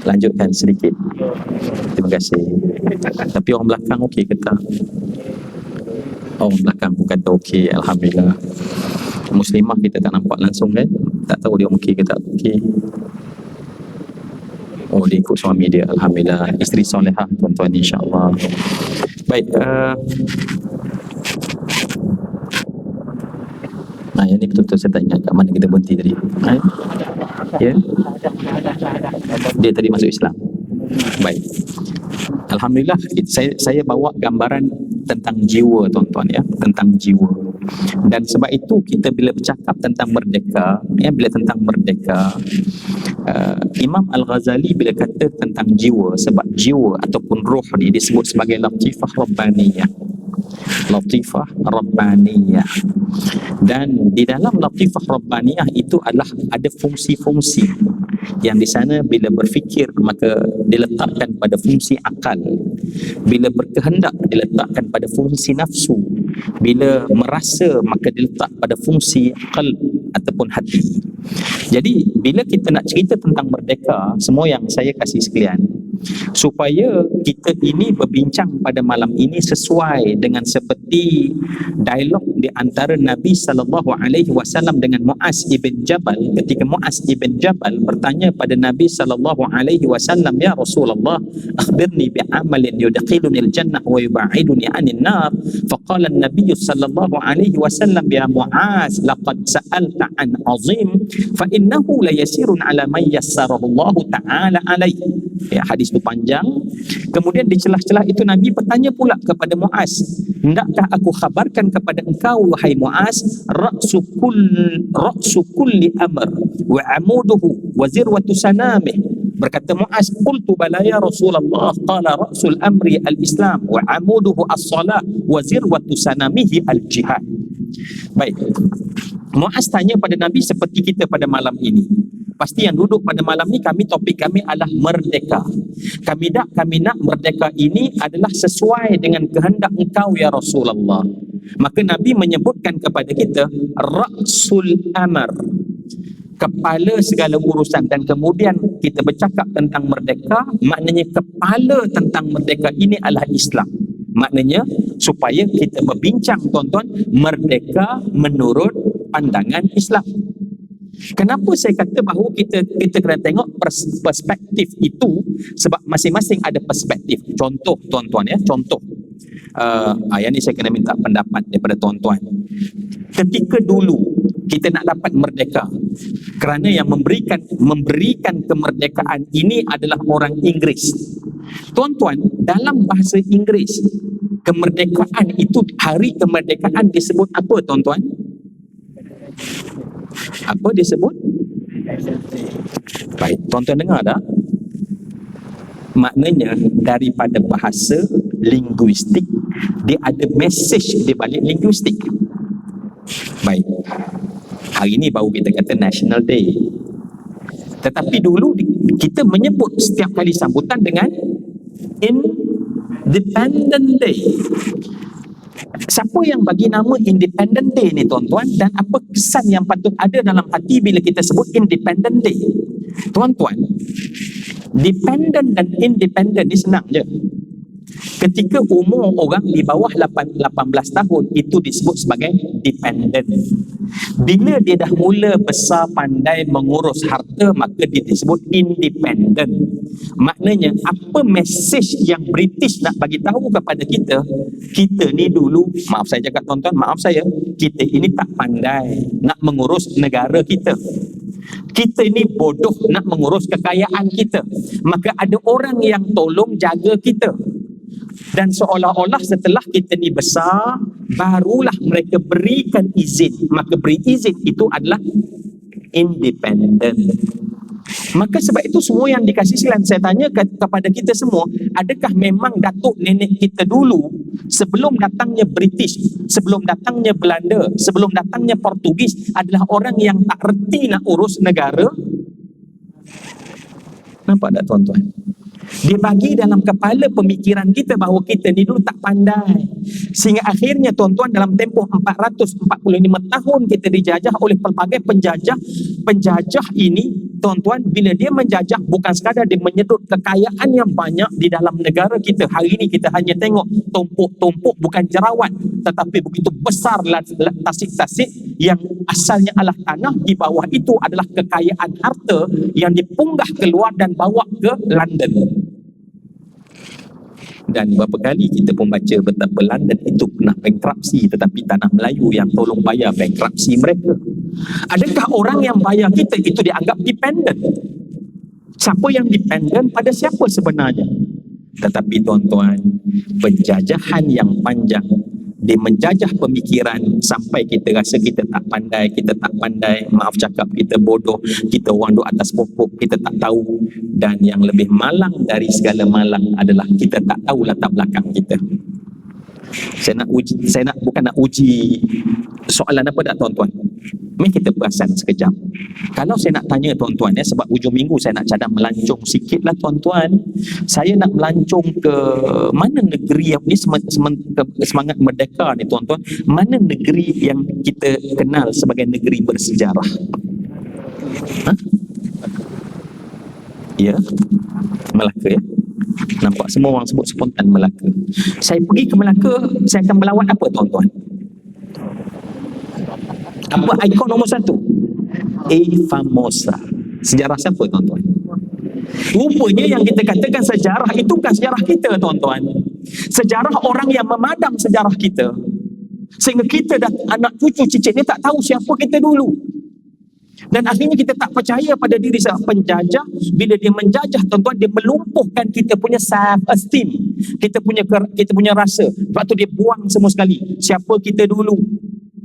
lanjutkan sedikit. Terima kasih. Tapi orang belakang okey ke tak? Orang belakang pun kata okey, Alhamdulillah. Muslimah kita tak nampak langsung kan? Tak tahu dia okey ke tak okey. Oh, dia ikut suami dia, Alhamdulillah. Isteri solehah tuan-tuan, insyaAllah. Baik, yang ni betul-betul saya tak ingat kat mana kita berhenti tadi. Ya? Dia tadi masuk Islam. Baik. Alhamdulillah, saya bawa gambaran tentang jiwa tuan-tuan ya, tentang jiwa. Dan sebab itu kita bila bercakap tentang merdeka, bila tentang merdeka, Imam Al-Ghazali bila kata tentang jiwa, sebab jiwa ataupun roh ni disebut sebagai latifah rabbaniyah. Latifah rabbaniyah. Dan di dalam latifah rabbaniyah itu adalah ada fungsi-fungsi yang di sana bila berfikir maka diletakkan pada fungsi akal, bila berkehendak diletakkan pada fungsi nafsu, bila merasa maka diletak pada fungsi qalb ataupun hati. Jadi bila kita nak cerita tentang merdeka, semua yang saya kasih sekalian, supaya kita ini berbincang pada malam ini sesuai dengan seperti dialog di antara Nabi SAW dengan Muaz ibn Jabal. Ketika Muaz ibn Jabal bertanya pada Nabi SAW, "Ya Rasulullah, akhbirni bi'amalin yudkhiluni al-jannah wa yuba'iduni 'anil nar." Faqala an-nabiy sallallahu alaihi wasallam, "Ya Muaz, laqad sa'alta an 'azim fa innahu la yasirun 'ala man yassarahu Allah ta'ala alaihi." Ya, hadis itu panjang. Kemudian di celah-celah itu Nabi bertanya pula kepada Muaz, "Hendakkah aku khabarkan kepada engkau wahai Muaz, ra'su kulli amr wa 'amuduhu wa zirwatu sanamih." Berkata Muaz, "Qultu bala ya Rasulullah." Qala ra'sul amri al-Islam wa 'amuduhu as-salah wa zirwatu sanamihi al-jihad. Baik. Muaz tanya pada Nabi seperti kita pada malam ini. Pasti yang duduk pada malam ni, topik kami adalah merdeka. Kami nak merdeka ini adalah sesuai dengan kehendak engkau ya Rasulullah. Maka Nabi menyebutkan kepada kita ra'sul amr, kepala segala urusan. Dan kemudian kita bercakap tentang merdeka, maknanya kepala tentang merdeka ini adalah Islam. Maknanya supaya kita berbincang tuan-tuan, merdeka menurut pandangan Islam. Kenapa saya kata bahawa kita kena tengok perspektif itu, sebab masing-masing ada perspektif. Contoh tuan-tuan ya, contoh. Yang ni saya kena minta pendapat daripada tuan-tuan. Ketika dulu kita nak dapat merdeka, kerana yang memberikan kemerdekaan ini adalah orang Inggeris. Tuan-tuan, dalam bahasa Inggeris, kemerdekaan itu, hari kemerdekaan disebut apa tuan-tuan? Apa disebut? Baik, tuan-tuan dengar tak? Maknanya daripada bahasa linguistik, dia ada message di balik linguistik. Baik, hari ni baru kita kata National Day. Tetapi dulu kita menyebut setiap kali sambutan dengan Independent Day. Siapa yang bagi nama Independent Day ni tuan-tuan, dan apa kesan yang patut ada dalam hati bila kita sebut Independent Day? Tuan-tuan, dependent dan independent ni senang je. Ketika umur orang di bawah 18 tahun, itu disebut sebagai dependent. Bila dia dah mula besar pandai mengurus harta, maka dia disebut independent. Maknanya apa mesej yang British nak bagi tahu kepada kita, kita ni dulu, maaf saya cakap tuan-tuan, maaf saya, kita ini tak pandai nak mengurus negara kita. Kita ni bodoh nak mengurus kekayaan kita. Maka ada orang yang tolong jaga kita. Dan seolah-olah setelah kita ni besar, barulah mereka berikan izin. Maka beri izin itu adalah independent. Maka sebab itu semua yang dikasih silam, saya tanya kepada kita semua, adakah memang datuk nenek kita dulu, sebelum datangnya British, sebelum datangnya Belanda, sebelum datangnya Portugis, adalah orang yang tak reti nak urus negara? Nampak tak tuan-tuan? Dia bagi dalam kepala pemikiran kita bahawa kita ni dulu tak pandai. Sehingga akhirnya tuan-tuan, dalam tempoh 445 tahun kita dijajah oleh pelbagai penjajah. Penjajah ini tuan-tuan, bila dia menjajah, bukan sekadar dia menyedut kekayaan yang banyak di dalam negara kita. Hari ini kita hanya tengok tumpuk-tumpuk, bukan jerawat, tetapi begitu besar tasik-tasik yang asalnya adalah tanah. Di bawah itu adalah kekayaan harta yang dipunggah keluar dan bawa ke London. Dan berapa kali kita pun baca betapa London itu pernah bankrupsi, tetapi tanah Melayu yang tolong bayar bankrupsi mereka. Adakah orang yang bayar kita itu dianggap dependent? Siapa yang dependent pada siapa sebenarnya? Tetapi tuan-tuan, penjajahan yang panjang, dia menjajah pemikiran sampai kita rasa kita tak pandai, maaf cakap, kita bodoh, kita orang duduk atas pokok, kita tak tahu. Dan yang lebih malang dari segala malang adalah kita tak tahu latar belakang kita. Saya bukan nak uji soalan apa tak tuan-tuan. Mari kita perasan sekejap. Kalau saya nak tanya tuan-tuan, sebab hujung minggu saya nak cadang melancong sikit lah tuan-tuan. Saya nak melancong ke mana negeri yang ni, semangat merdeka ni tuan-tuan, mana negeri yang kita kenal sebagai negeri bersejarah? Ya, Melaka ya. Nampak semua orang sebut spontan Melaka. Saya pergi ke Melaka, saya akan melawat apa tuan-tuan? Apa ikon nombor 1? A Famosa. Sejarah siapa tuan-tuan? Rupanya yang kita katakan sejarah itu bukan sejarah kita tuan-tuan. Sejarah orang yang memadam sejarah kita. Sehingga kita dan anak cucu cicit ni tak tahu siapa kita dulu. Dan akhirnya kita tak percaya pada diri sebab penjajah, bila dia menjajah tuan-tuan, dia melumpuhkan kita punya self esteem, kita punya rasa. Sebab tu dia buang semua sekali siapa kita dulu,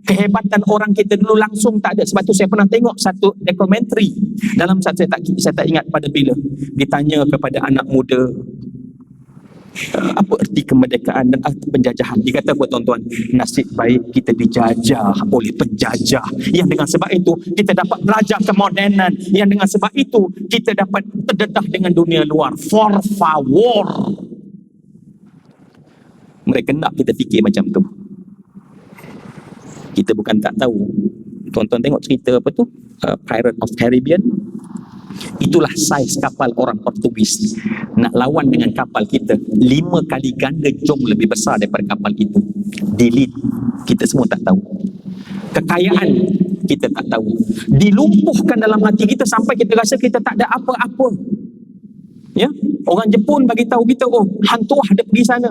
kehebatan orang kita dulu langsung tak ada. Sebab tu saya pernah tengok satu dokumentari dalam satu, saya tak ingat pada bila, ditanya kepada anak muda, apa erti kemerdekaan dan arti penjajahan. Dia kata apa tuan-tuan? Nasib baik kita dijajah oleh penjajah, yang dengan sebab itu kita dapat belajar kemodenan, yang dengan sebab itu kita dapat terdedah dengan dunia luar. For favor. Mereka nak kita fikir macam tu. Kita bukan tak tahu. Tuan-tuan tengok cerita apa tu, Pirate of Caribbean. Itulah saiz kapal orang Portugis nak lawan dengan kapal kita 5 kali ganda jom lebih besar daripada kapal itu. Delete, kita semua tak tahu. Kekayaan kita tak tahu. Dilumpuhkan dalam hati kita sampai kita rasa kita tak ada apa-apa. Ya, orang Jepun bagi tahu kita, oh, Hang Tuah ada pergi sana.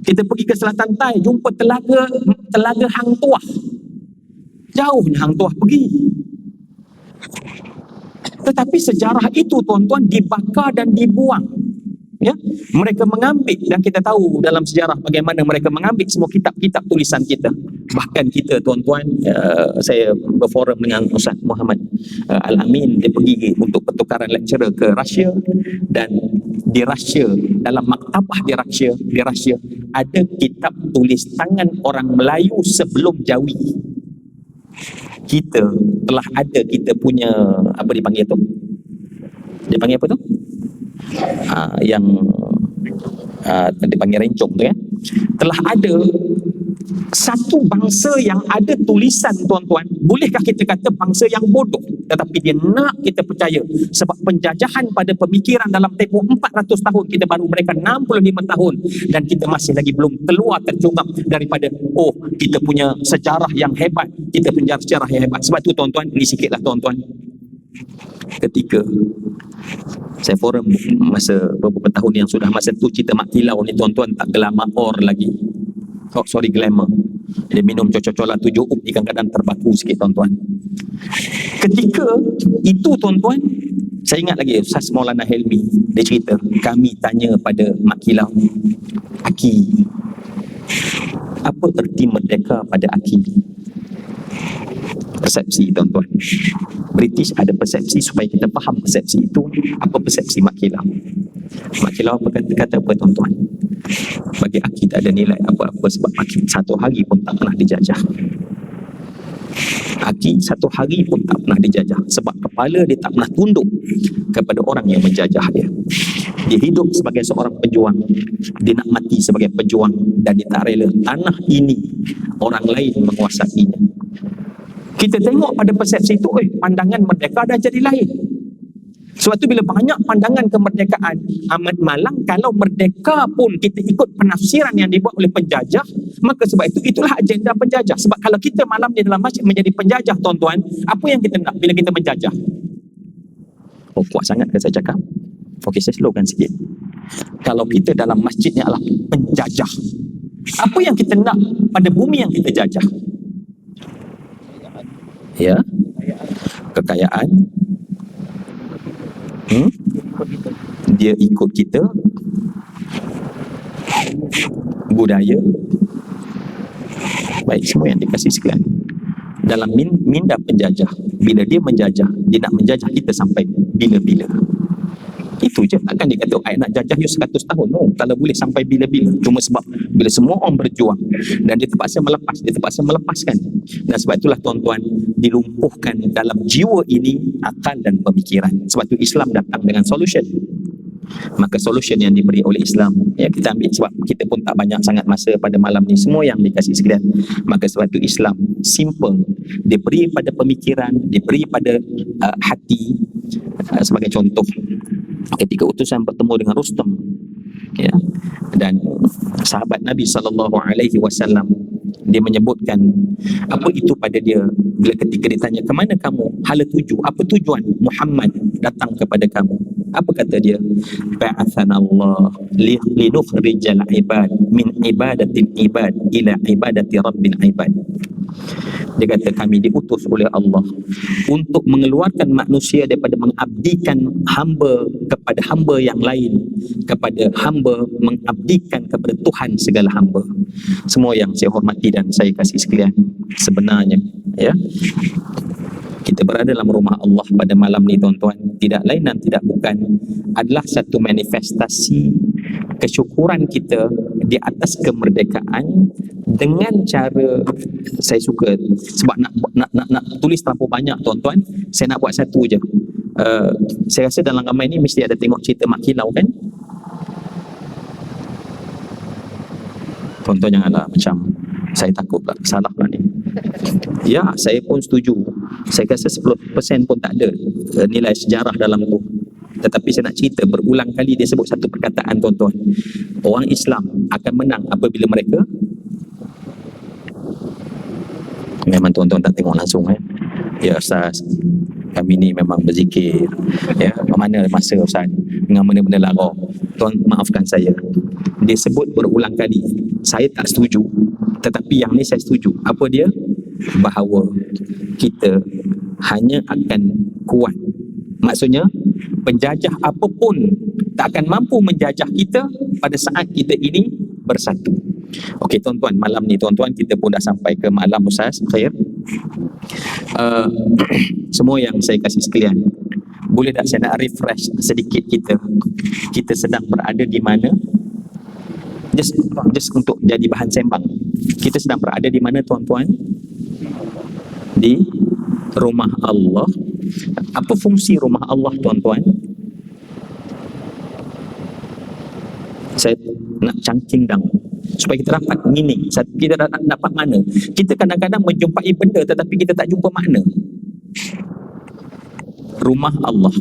Kita pergi ke selatan Thai, jumpa telaga Hang Tuah. Jauhnya Hang Tuah pergi. Tetapi sejarah itu tuan-tuan dibakar dan dibuang. Ya, mereka mengambil, dan kita tahu dalam sejarah bagaimana mereka mengambil semua kitab-kitab tulisan kita. Bahkan kita tuan-tuan, saya berforum dengan Ustaz Muhammad Al-Amin, dia pergi untuk pertukaran lecturer ke Rusia, dan di Rusia, dalam maktabah di Rusia ada kitab tulis tangan orang Melayu sebelum Jawi. Kita telah ada kita punya, apa dipanggil tu, Dia panggil apa tu? Yang dipanggil rencong tu, telah ada satu bangsa yang ada tulisan, tuan-tuan. Bolehkah kita kata bangsa yang bodoh, tetapi dia nak kita percaya, sebab penjajahan pada pemikiran dalam tempoh 400 tahun, kita baru mereka 65 tahun, dan kita masih lagi belum keluar tercungap daripada kita punya sejarah yang hebat, kita punya sejarah yang hebat. Sebab tu tuan-tuan, ni sikitlah tuan-tuan, ketika saya forum masa beberapa tahun yang sudah, masa tu cerita Mak Kilau ni tuan-tuan tak glamour lagi. Glamour. Dia minum cocok-cola 7 up ni kadang-kadang terbaku sikit tuan-tuan. Ketika itu tuan-tuan, saya ingat lagi Ustaz Maulana Helmi, dia cerita, kami tanya pada Mak Kilau, Aki, apa erti merdeka pada Aki? Persepsi tuan-tuan, British ada persepsi, supaya kita faham persepsi itu, apa persepsi Mak Kilau. Mak Kilau apa kata apa tuan-tuan? Bagi Aki tak ada nilai apa-apa, sebab Aki satu hari pun tak pernah dijajah. Aki satu hari pun tak pernah dijajah, sebab kepala dia tak pernah tunduk kepada orang yang menjajah dia. Dia hidup sebagai seorang pejuang, dia nak mati sebagai pejuang, dan dia tak rela tanah ini orang lain menguasainya. Kita tengok pada persepsi itu, pandangan merdeka dah jadi lain. Sebab tu bila banyak pandangan kemerdekaan amat malang, kalau merdeka pun kita ikut penafsiran yang dibuat oleh penjajah, maka sebab itu itulah agenda penjajah. Sebab kalau kita malam ni dalam masjid menjadi penjajah tuan-tuan, apa yang kita nak bila kita menjajah? Kuat sangat ke saya cakap? Okey, saya slowkan sikit. Kalau kita dalam masjid ni adalah penjajah, apa yang kita nak pada bumi yang kita jajah? Ya, kekayaan. Dia ikut kita, budaya, baik, semua yang dikasih sekalian dalam minda penjajah. Bila dia menjajah, dia nak menjajah kita sampai bila-bila. Itu je. Takkan dia kata nak jajah you 100 tahun. Kalau boleh sampai bila-bila. Cuma sebab bila semua orang berjuang dan dia terpaksa melepaskan. Dan sebab itulah tuan-tuan, dilumpuhkan dalam jiwa ini akal dan pemikiran. Sebab itu Islam datang dengan solution. Maka solution yang diberi oleh Islam, kita ambil, sebab kita pun tak banyak sangat masa pada malam ni, semua yang dikasih sekalian. Maka sebab itu Islam simple, diberi pada pemikiran, diberi pada hati. Sebagai contoh, ketika utusan bertemu dengan Rustam, dan sahabat Nabi SAW, dia menyebutkan apa itu pada dia bila ketika ditanya, ke mana kamu, hala tuju, apa tujuan Muhammad datang kepada kamu? Apa kata dia? Ba'athana Allah linukhrijal ibad min ibadatil ibad ila ibadati rabbil ibad. Dia kata, kami diutus oleh Allah untuk mengeluarkan manusia daripada mengabdikan hamba kepada hamba yang lain, kepada hamba mengabdikan kepada Tuhan segala hamba. Semua yang saya hormati dan saya kasih sekalian, sebenarnya kita berada dalam rumah Allah pada malam ni tuan-tuan, tidak lain dan tidak bukan adalah satu manifestasi kesyukuran kita di atas kemerdekaan, dengan cara, saya suka sebab nak tulis terlalu banyak tuan-tuan, saya nak buat satu je. Saya rasa dalam ramai ni mesti ada tengok cerita Mak Kilau kan? Tuan-tuan janganlah macam saya takut pula, salah pula ni. Ya, saya pun setuju. Saya rasa 10% pun tak ada nilai sejarah dalam tu. Tetapi saya nak cerita, berulang kali dia sebut satu perkataan tuan-tuan, orang Islam akan menang apabila mereka, memang tuan-tuan tak tengok langsung ya Ustaz, kami ni memang berzikir mana masa Ustaz dengan benda-benda lara. Tuan maafkan saya, dia sebut berulang kali, saya tak setuju, tetapi yang ni saya setuju. Apa dia? Bahawa kita hanya akan kuat, maksudnya penjajah apapun tak akan mampu menjajah kita pada saat kita ini bersatu. Okey tuan-tuan, malam ni tuan-tuan kita pun dah sampai ke malam Ustaz Khair. Semua yang saya kasih sekalian, boleh tak saya nak refresh sedikit kita sedang berada di mana, just untuk jadi bahan sembang. Kita sedang berada di mana tuan-tuan? Di rumah Allah. Apa fungsi rumah Allah tuan-tuan? Saya nak cangking down supaya kita dapat meaning. Kita dapat makna. Kita kadang-kadang menjumpai benda tetapi kita tak jumpa makna. Rumah Allah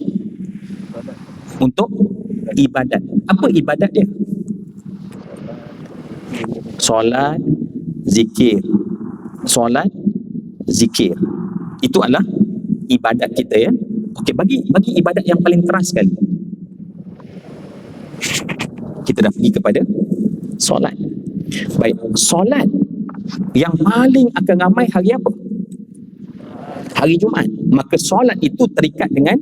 untuk ibadat. Apa ibadat dia? Solat, zikir. Solat, zikir. Itu adalah ibadat kita, ya. Okey, bagi ibadat yang paling keras sekali, kita dah pergi kepada solat. Baik, solat yang paling akan ramai hari apa? Hari Jumaat. Maka solat itu terikat dengan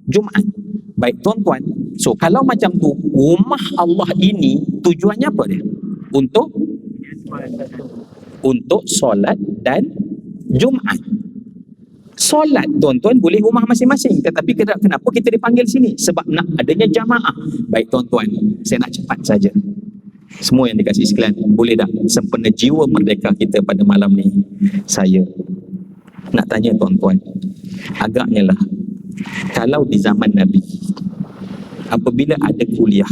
Jumaat. Baik tuan-tuan, so kalau macam tu, rumah Allah ini tujuannya apa dia? Untuk solat dan Jumaat. Solat tuan-tuan boleh rumah masing-masing, tetapi kenapa kita dipanggil sini? Sebab nak adanya jamaah. Baik tuan-tuan, saya nak cepat saja. Semua yang dikasih sekalian, boleh tak sempena jiwa merdeka kita pada malam ni? Saya nak tanya tuan-tuan, agaknya lah, kalau di zaman Nabi, apabila ada kuliah,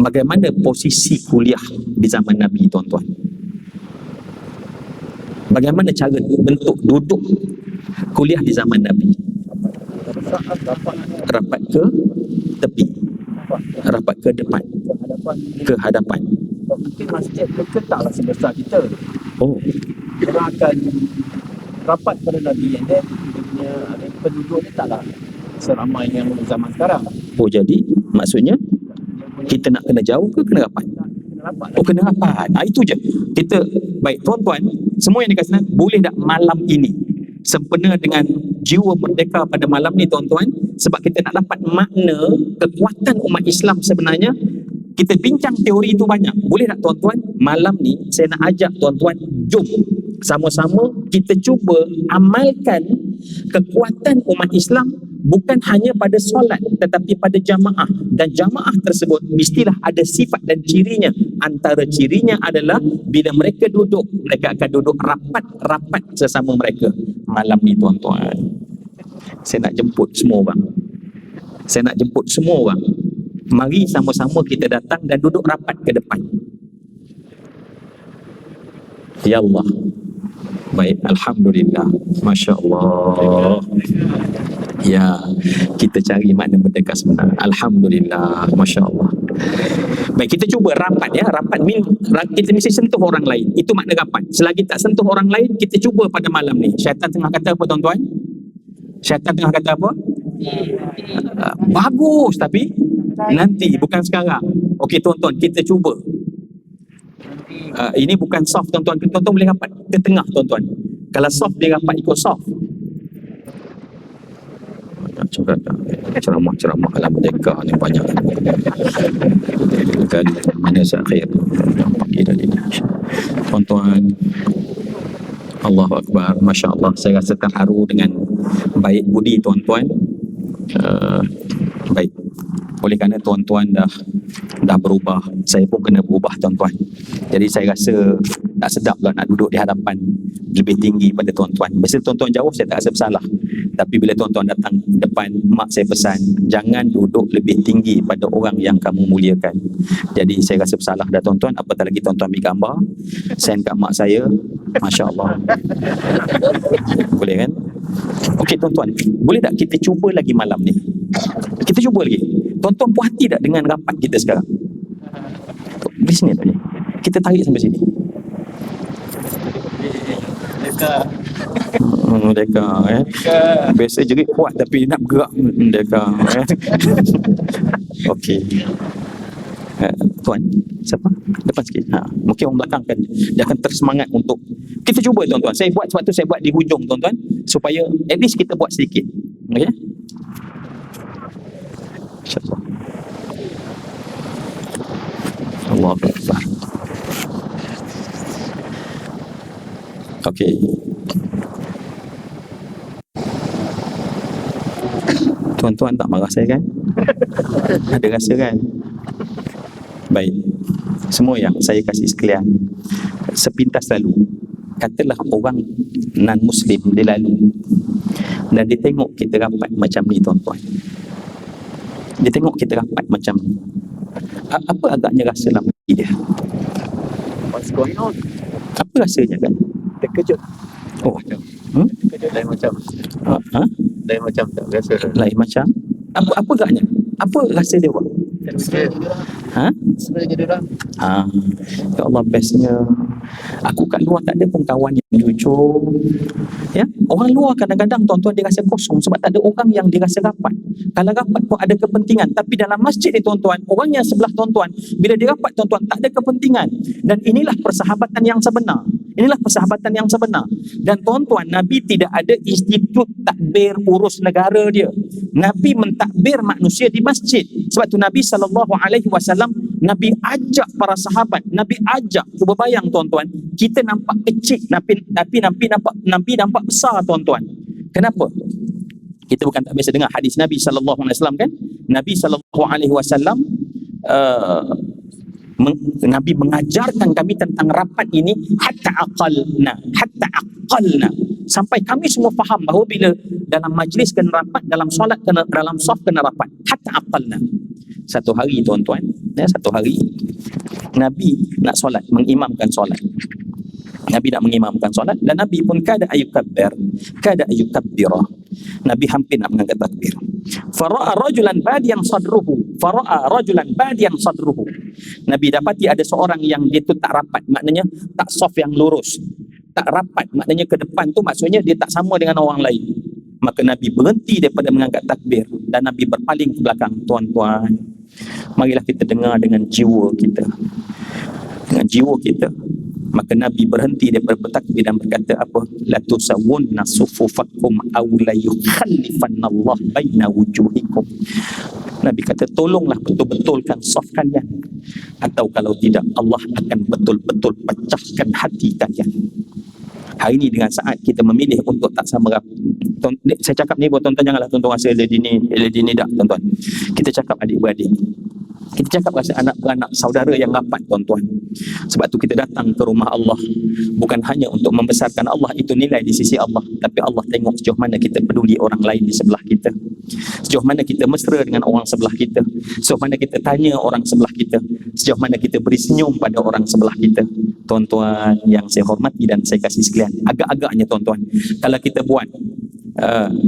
bagaimana posisi kuliah di zaman Nabi tuan-tuan? Bagaimana cara bentuk duduk kuliah di zaman Nabi? Rapat ke tepi, rapat ke depan, ke hadapan. Mungkin masjid tu taklah sebesar kita. Oh, Dia akan rapat pada Nabi yang dia punya penduduk ni taklah seramai yang zaman sekarang. oh jadi maksudnya kita nak kena jauh ke kena rapat? Kena rapat. Oh, kena rapat. Itu je. Kita, baik tuan-tuan, semua yang dikasih, boleh tak malam ini sempena dengan jiwa merdeka pada malam ni tuan-tuan, sebab kita nak dapat makna kekuatan umat Islam sebenarnya. Kita bincang teori itu banyak. Boleh tak tuan-tuan, malam ni saya nak ajak tuan-tuan, jom sama-sama kita cuba amalkan kekuatan umat Islam, bukan hanya pada solat tetapi pada jamaah. Dan jamaah tersebut mestilah ada sifat dan cirinya. Antara cirinya adalah bila mereka duduk, mereka akan duduk rapat-rapat sesama mereka. Malam ni tuan-tuan, saya nak jemput semua orang. Saya nak jemput semua orang. Mari sama-sama kita datang dan duduk rapat ke depan. Ya Allah. Baik, Alhamdulillah. Masya Allah. Ya, kita cari makna merdeka sebenar. Alhamdulillah. Masya Allah. Baik, kita cuba rapat, ya. Rapat kita mesti sentuh orang lain. Itu makna rapat. Selagi tak sentuh orang lain, kita cuba pada malam ni. Syaitan tengah kata apa tuan-tuan? Syaitan tengah kata apa? Bagus, tapi nanti, bukan sekarang. Okey tuan-tuan, kita cuba. Ini bukan soft tuan-tuan. Tuan-tuan boleh rapat ke tengah tuan-tuan. Kalau soft, dia rapat ikut soft. Ceramah alam merdeka ni banyak. Kali mana seakhir pagi tadi. Tuan-tuan, Allahu Akbar. Masya Allah, saya rasa terharu dengan baik budi tuan-tuan. Baik, oleh kerana tuan-tuan dah berubah, saya pun kena berubah tuan-tuan. Jadi saya rasa tak sedap lah nak duduk di hadapan lebih tinggi pada tuan-tuan. Biasa tuan-tuan jauh saya tak rasa bersalah, tapi bila tuan-tuan datang depan, mak saya pesan jangan duduk lebih tinggi pada orang yang kamu muliakan. Jadi saya rasa bersalah dah tuan-tuan. Apatah lagi tuan-tuan ambil gambar send kat mak saya. Masya Allah. Boleh kan? Okey tuan-tuan, boleh tak kita cuba lagi malam ni? Kita cuba lagi. Tuan-tuan puas hati tak dengan rapat kita sekarang? Di sini tadi. Kita tarik sampai sini. Merdeka eh. Biasa jerit kuat tapi nak bergerak merdeka eh. Okey. Tuan, siapa? Depan sikit. Mungkin orang belakang kan dia akan tersemangat untuk kita cuba tuan-tuan. Saya buat sebab tu saya buat di hujung tuan-tuan, supaya at least kita buat sedikit. Okey? InsyaAllah. Allahu Akbar. Okey. Tuan-tuan tak marah saya kan? Ada rasa kan? Baik. Semua yang saya kasih sekalian, sepintas lalu, katalah orang non-Muslim dia lalu dan dia tengok kita rapat macam ni tuan-tuan. Dia tengok kita rapat macam ni. Apa agaknya rasa dalam hati dia? What's going on? Apa rasanya kan? Terkejut. Oh, Macam hmm? terkejut lain macam. Ha? Lain macam tak biasa. Lain macam? Apa agaknya? Apa rasa dia buat? Ha? Sebenarnya dia orang. Ya Allah, bestnya aku kat luar tak ada pun kawan yang jujur. Ya, orang luar kadang-kadang tuan-tuan dia rasa kosong sebab tak ada orang yang dia rasa rapat. Kalau rapat pun ada kepentingan, tapi dalam masjid ni tuan-tuan, orang yang sebelah tuan-tuan bila dia rapat tuan-tuan tak ada kepentingan. Dan inilah persahabatan yang sebenar. Inilah persahabatan yang sebenar. Dan tuan-tuan, Nabi tidak ada institut takbir urus negara dia. Nabi mentakbir manusia di masjid. Sebab tu Nabi SAW, Nabi ajak para sahabat, Nabi ajak. Cuba bayang tuan-tuan, kita nampak kecil tapi Nabi nampak besar tuan-tuan. Kenapa? Kita bukan tak biasa dengar hadis Nabi SAW kan? Nabi SAW Nabi mengajarkan kami tentang rapat ini hatta aqalna sampai kami semua faham bahawa bila dalam majlis kena rapat, dalam solat kena, dalam saf kena rapat, hatta aqalna. Satu hari tuan-tuan, satu hari Nabi nak solat, mengimamkan solat. Nabi nak mengimamkan solat dan Nabi pun kada ayukabbira. Nabi hampir nak mengangkat takbir. Fara'a rajulan badiyan sadruhu. Nabi dapati ada seorang yang dia tu tak rapat, maknanya tak soft yang lurus. Tak rapat, maknanya ke depan tu maksudnya dia tak sama dengan orang lain. Maka Nabi berhenti daripada mengangkat takbir dan Nabi berpaling ke belakang. Tuan-tuan, marilah kita dengar dengan jiwa kita. Dengan jiwa kita. Maka Nabi berhenti daripada bertakbir dan berkata apa? La tusawwunna sufufakum aw la yukhallifanallah baina wujuhikum. Nabi kata tolonglah betul-betulkan saf kalian, atau kalau tidak Allah akan betul-betul pecahkan hati kalian. Hari ini dengan saat kita memilih untuk tak sama rapat. Saya cakap ni buat tuan-tuan, janganlah tuan-tuan rasa lady ni dah tuan-tuan. Kita cakap adik-beradik. Kita cakap rasa anak-anak saudara yang rapat tuan-tuan. Sebab tu kita datang ke rumah Allah bukan hanya untuk membesarkan Allah, itu nilai di sisi Allah, tapi Allah tengok sejauh mana kita peduli orang lain di sebelah kita, sejauh mana kita mesra dengan orang sebelah kita, sejauh mana kita tanya orang sebelah kita, sejauh mana kita beri senyum pada orang sebelah kita. Tuan-tuan yang saya hormati dan saya kasih sekalian, agak-agaknya tuan-tuan, kalau kita buat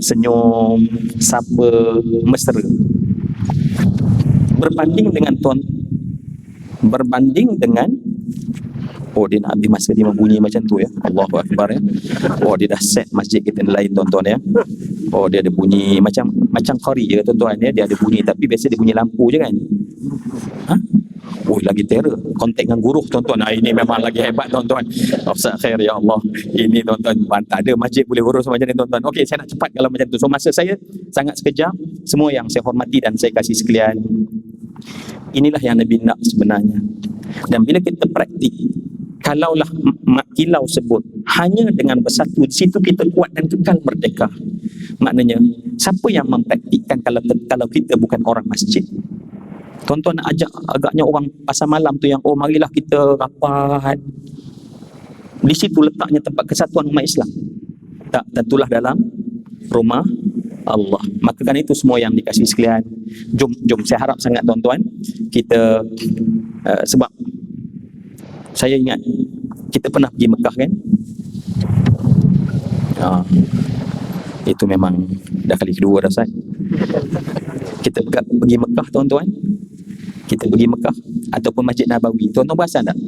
senyum, sapa, mesra, berbanding dengan oh dia nak habis masa dia membunyi macam tu ya. Allahu Akbar ya. Oh dia dah set masjid kita lain tuan-tuan ya. Oh dia ada bunyi macam qari je tuan-tuan ya. Dia ada bunyi tapi biasa dia bunyi lampu je kan. Oh lagi terror. Kontak dengan guru tuan-tuan. Ini memang lagi hebat tuan-tuan. Ustaz khair ya Allah. Ini tuan-tuan tak ada masjid boleh urus macam ni tuan-tuan. Okey, saya nak cepat kalau macam tu. So masa saya sangat sekejap. Semua yang saya hormati dan saya kasih sekalian, inilah yang Nabi nak sebenarnya. Dan bila kita praktik, kalaulah Mak Kilau sebut hanya dengan bersatu di situ kita kuat dan kekal merdeka. Maknanya siapa yang mempraktikkan kalau kita bukan orang masjid? Tuan-tuan nak ajak agaknya orang pasar malam tu yang marilah kita rapat. Di situ letaknya tempat kesatuan umat Islam. Tak, tentulah dalam rumah Allah. Maka kan itu semua yang dikasih sekalian. Jom saya harap sangat tuan-tuan kita sebab saya ingat kita pernah pergi Mekah kan. Itu memang dah kali kedua dah Ustaz. Kita pergi Mekah tuan-tuan. Kita pergi Mekah ataupun Masjid Nabawi. Tuan-tuan perasan tak?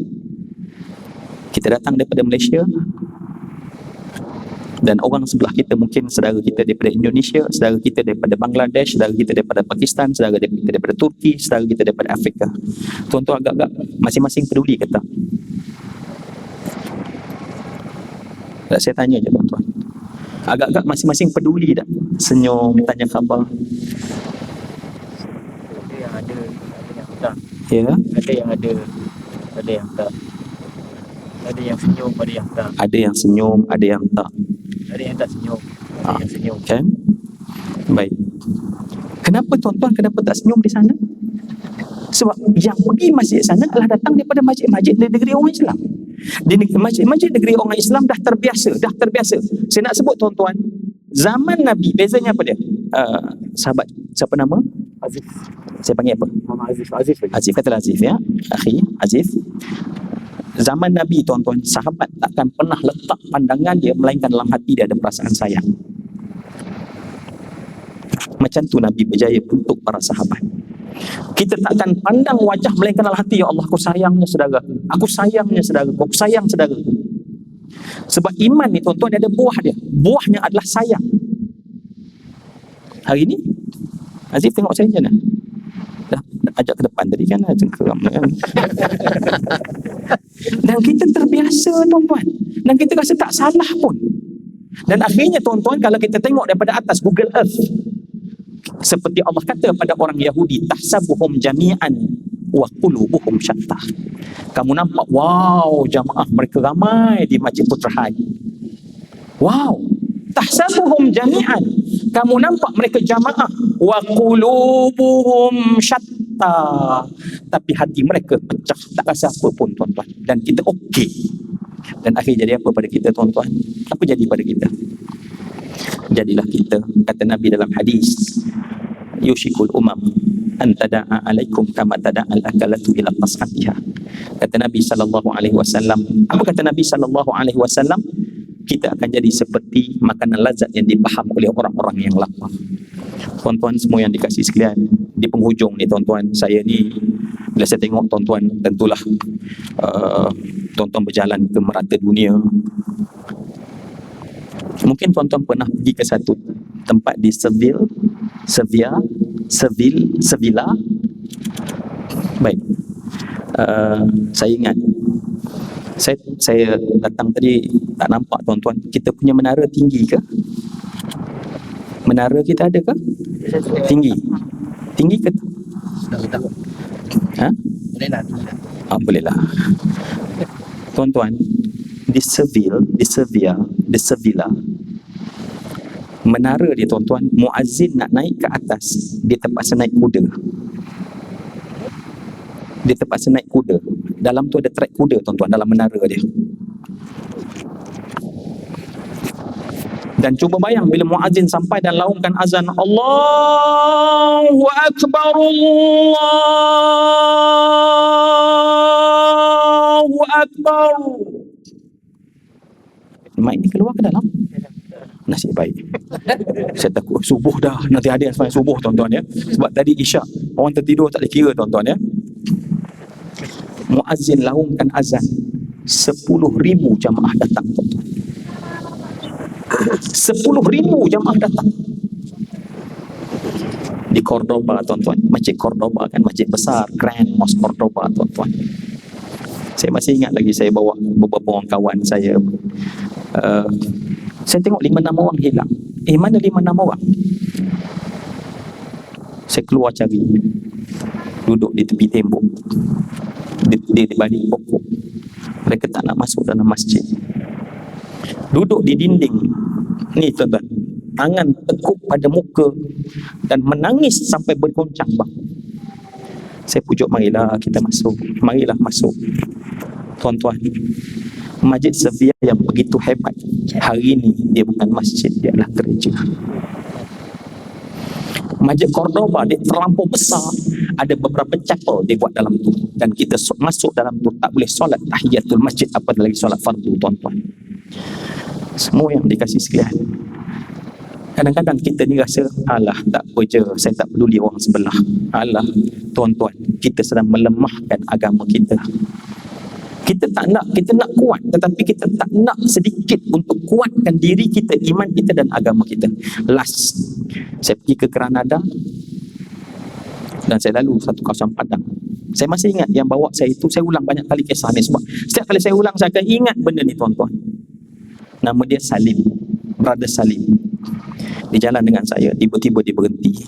Kita datang daripada Malaysia dan orang sebelah kita mungkin saudara kita daripada Indonesia, saudara kita daripada Bangladesh, saudara kita daripada Pakistan, saudara kita daripada Turki, saudara kita daripada Afrika. Tuan-tuan agak-agak masing-masing peduli ke tak? Saya tanya je tuan-tuan. Agak-agak masing-masing peduli tak? Senyum, tanya khabar. Ada yang ada yang tak. Ya. Ada yang ada yang tak. Ada yang senyum, ada yang tak. Ada yang senyum, ada yang tak. Ada yang tak senyum, ada yang senyum. Kan? Baik. Kenapa tuan-tuan tak senyum di sana? Sebab yang pergi masjid sana adalah datang daripada masjid-masjid di negeri orang Islam. Di masjid-masjid negeri orang Islam dah terbiasa. Saya nak sebut tuan-tuan, zaman Nabi bezanya apa dia? Sahabat siapa nama? Aziz. Saya panggil apa? Muhammad Aziz. Aziz lagi. Azif, katalah Azif ya. Akhi, Azif. Zaman Nabi tuan-tuan, sahabat takkan pernah letak pandangan dia melainkan dalam hati dia ada perasaan sayang. Macam tu Nabi berjaya untuk para sahabat. Kita takkan pandang wajah melainkan dalam hati, ya Allah, aku sayangnya saudara. Aku sayangnya saudara. Aku sayang saudara. Sebab iman ni tuan-tuan dia ada buah dia. Buahnya adalah sayang. Hari ni Azif tengok saya macam mana? Dah ajak ke depan tadi kan, cengkeram kan. Dan kita terbiasa tuan-tuan. Dan kita rasa tak salah pun. Dan akhirnya tuan-tuan, kalau kita tengok daripada atas Google Earth, seperti Allah kata pada orang Yahudi, tahsabuhum jami'an wa qulubuhum syatta. Kamu nampak, wow, jamaah mereka ramai di Masjid Putrahai. Wow, tahsabuhum jami'an. Kamu nampak mereka jamaah, wa qulubuhum syatta. Tapi hati mereka pecah, tak rasa apa pun tuan-tuan. Dan kita okey. Dan akhirnya jadi apa pada kita tuan-tuan? Apa jadi pada kita? Jadilah kita, kata Nabi dalam hadis, yushikul umam an tada'a alaikum kama tada'al akalatu ila tas'atiha. Kata Nabi SAW, apa kata Nabi SAW? Kita akan jadi seperti makanan lazat yang dipaham oleh orang-orang yang lapar. Tuan-tuan semua yang dikasihi sekalian, di penghujung ni tuan-tuan, saya ni bila saya tengok tuan-tuan, tentulah tuan-tuan berjalan ke merata dunia. Mungkin tuan-tuan pernah pergi ke satu tempat di Sevilla. Baik. Saya ingat saya datang tadi tak nampak tuan-tuan, kita punya menara tinggi ke? Menara kita ada ke? Tinggi ke? Tahu. Ha? Bolehlah. Bolehlah. Tuan-tuan, di Sevilla, menara dia tuan-tuan, muazzin nak naik ke atas, dia terpaksa naik kuda. Dalam tu ada trek kuda tuan-tuan, dalam menara dia. Dan cuba bayang bila muazzin sampai dan laungkan azan, Allahu Akbar, Allahu Akbar. Mak ini keluar ke dalam? Nasib baik. Saya takut subuh dah, nanti ada yang sembahyang subuh tuan-tuan ya. Sebab tadi Isyak, orang tertidur tak boleh kira tuan-tuan ya. Muazzin laungkan azan, 10,000 jamaah datang tuan-tuan. 10,000 jamaah datang. Di Cordoba tuan-tuan, Masjid Cordoba kan, masjid besar, Grand Mosque Cordoba tuan-tuan. Saya masih ingat lagi, saya bawa beberapa orang kawan saya. Saya tengok 5-6 orang hilang. Mana 5-6 orang? Saya keluar cari, duduk di tepi tembok, di balik pokok. Mereka tak nak masuk dalam masjid. Duduk di dinding ni tuan-tuan, tangan tekuk pada muka dan menangis sampai bergoncang bang. Saya pujuk, marilah kita masuk, marilah masuk. Tuan-tuan, Masjid Sevilla yang begitu hebat, hari ini dia bukan masjid, dia adalah gereja. Masjid Cordoba dia terlampau besar, ada beberapa chapel dia buat dalam tu, dan kita masuk dalam tu tak boleh solat tahiyatul masjid, apa lagi solat fardu tuan-tuan. Semua yang dikasih sekalian, kadang-kadang kita ni rasa, alah tak apa je, saya tak peduli orang sebelah. Alah tuan-tuan, kita sedang melemahkan agama kita. Kita nak kuat, tetapi kita tak nak sedikit untuk kuatkan diri kita, iman kita dan agama kita. Last, saya pergi ke Granada dan saya lalu satu kawasan padang. Saya masih ingat yang bawa saya itu, saya ulang banyak kali kisah ni sebab setiap kali saya ulang saya akan ingat benda ni tuan-tuan. Nama dia Salim, Brother Salim. Dia jalan dengan saya, tiba-tiba dia berhenti.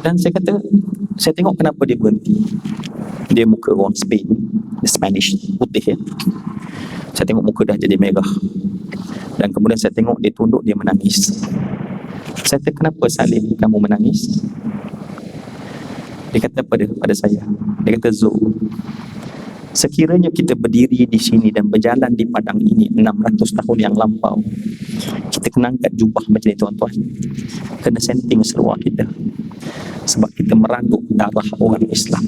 Dan saya kata, saya tengok kenapa dia berhenti. Dia muka orang Spain, Spanish, putih ya. Saya tengok muka dah jadi merah. Dan kemudian saya tengok dia tunduk, dia menangis. Saya kata, kenapa Salim kamu menangis? Dia kata pada saya, dia kata, Zul, sekiranya kita berdiri di sini dan berjalan di padang ini 600 tahun yang lampau, Kita kena angkat jubah macam ni tuan-tuan. Kena senting seluar kita. Sebab kita meranduk darah orang Islam.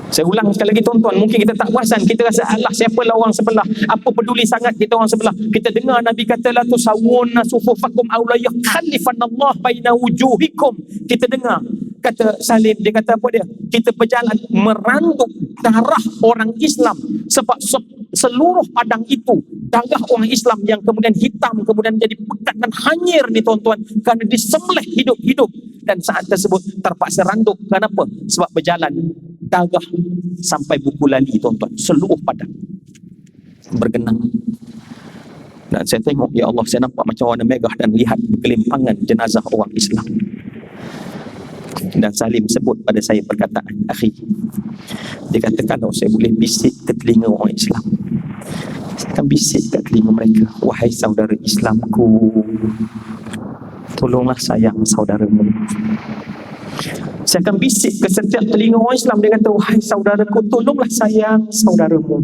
Saya ulang sekali lagi tuan-tuan, mungkin kita tak perasan, kita rasa alah siapalah orang sebelah, apa peduli sangat kita orang sebelah. Kita dengar Nabi kata la tusawwunna sufufakum aw la yakhallifanallah baina wujuhikum. Kita dengar kata Salim, dia kata apa dia? Kita berjalan meranduk darah orang Islam sebab seluruh padang itu darah orang Islam yang kemudian hitam, kemudian jadi pekat dan hanyir ni tuan-tuan, kerana disembelih hidup-hidup. Dan saat tersebut terpaksa randuk. Kenapa? Sebab berjalan darah sampai buku lali tuan-tuan, seluruh padang bergenang. Dan saya tengok, ya Allah, saya nampak macam warna merah dan lihat bergelimpangan jenazah orang Islam. Dan Salim sebut pada saya perkataan, akhi, dia kata kalau saya boleh bisik ke telinga orang Islam, saya akan bisik ke telinga mereka, wahai saudara Islamku, tolonglah sayang saudaramu. Saya akan bisik ke setiap telinga orang Islam, dia kata, wahai saudaraku, tolonglah sayang saudaramu.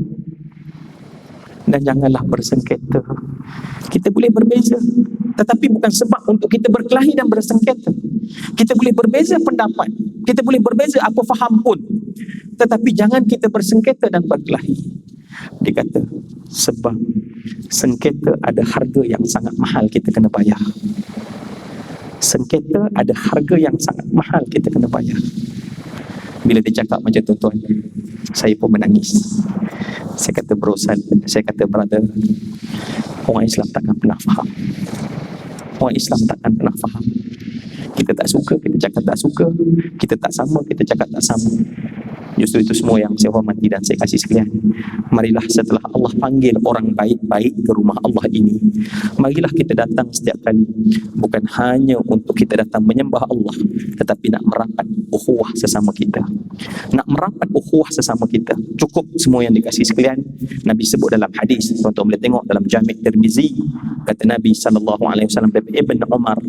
Dan janganlah bersengketa. Kita boleh berbeza, tetapi bukan sebab untuk kita berkelahi dan bersengketa. Kita boleh berbeza pendapat, kita boleh berbeza apa faham pun, tetapi jangan kita bersengketa dan berkelahi. Dia kata, sebab sengketa ada harga yang sangat mahal kita kena bayar. Sengketa ada harga yang sangat mahal kita kena bayar. Bila dia cakap macam tu tuan, saya pun menangis. Saya kata, bro, saya kata, brother, orang Islam takkan pernah faham. Orang Islam takkan pernah faham. Kita tak suka, kita cakap tak suka. Kita tak sama, kita cakap tak sama. Justru itu semua yang saya hormati dan saya kasih sekalian. Marilah setelah Allah panggil orang baik-baik ke rumah Allah ini, marilah kita datang setiap kali, bukan hanya untuk kita datang menyembah Allah, tetapi nak merapat ukhuwah sesama kita. Nak merapat ukhuwah sesama kita. Cukup semua yang dikasih sekalian. Nabi sebut dalam hadis, tuan-tuan boleh tengok dalam Jami' Tirmizi, kata Nabi SAW dari Ibn Umar,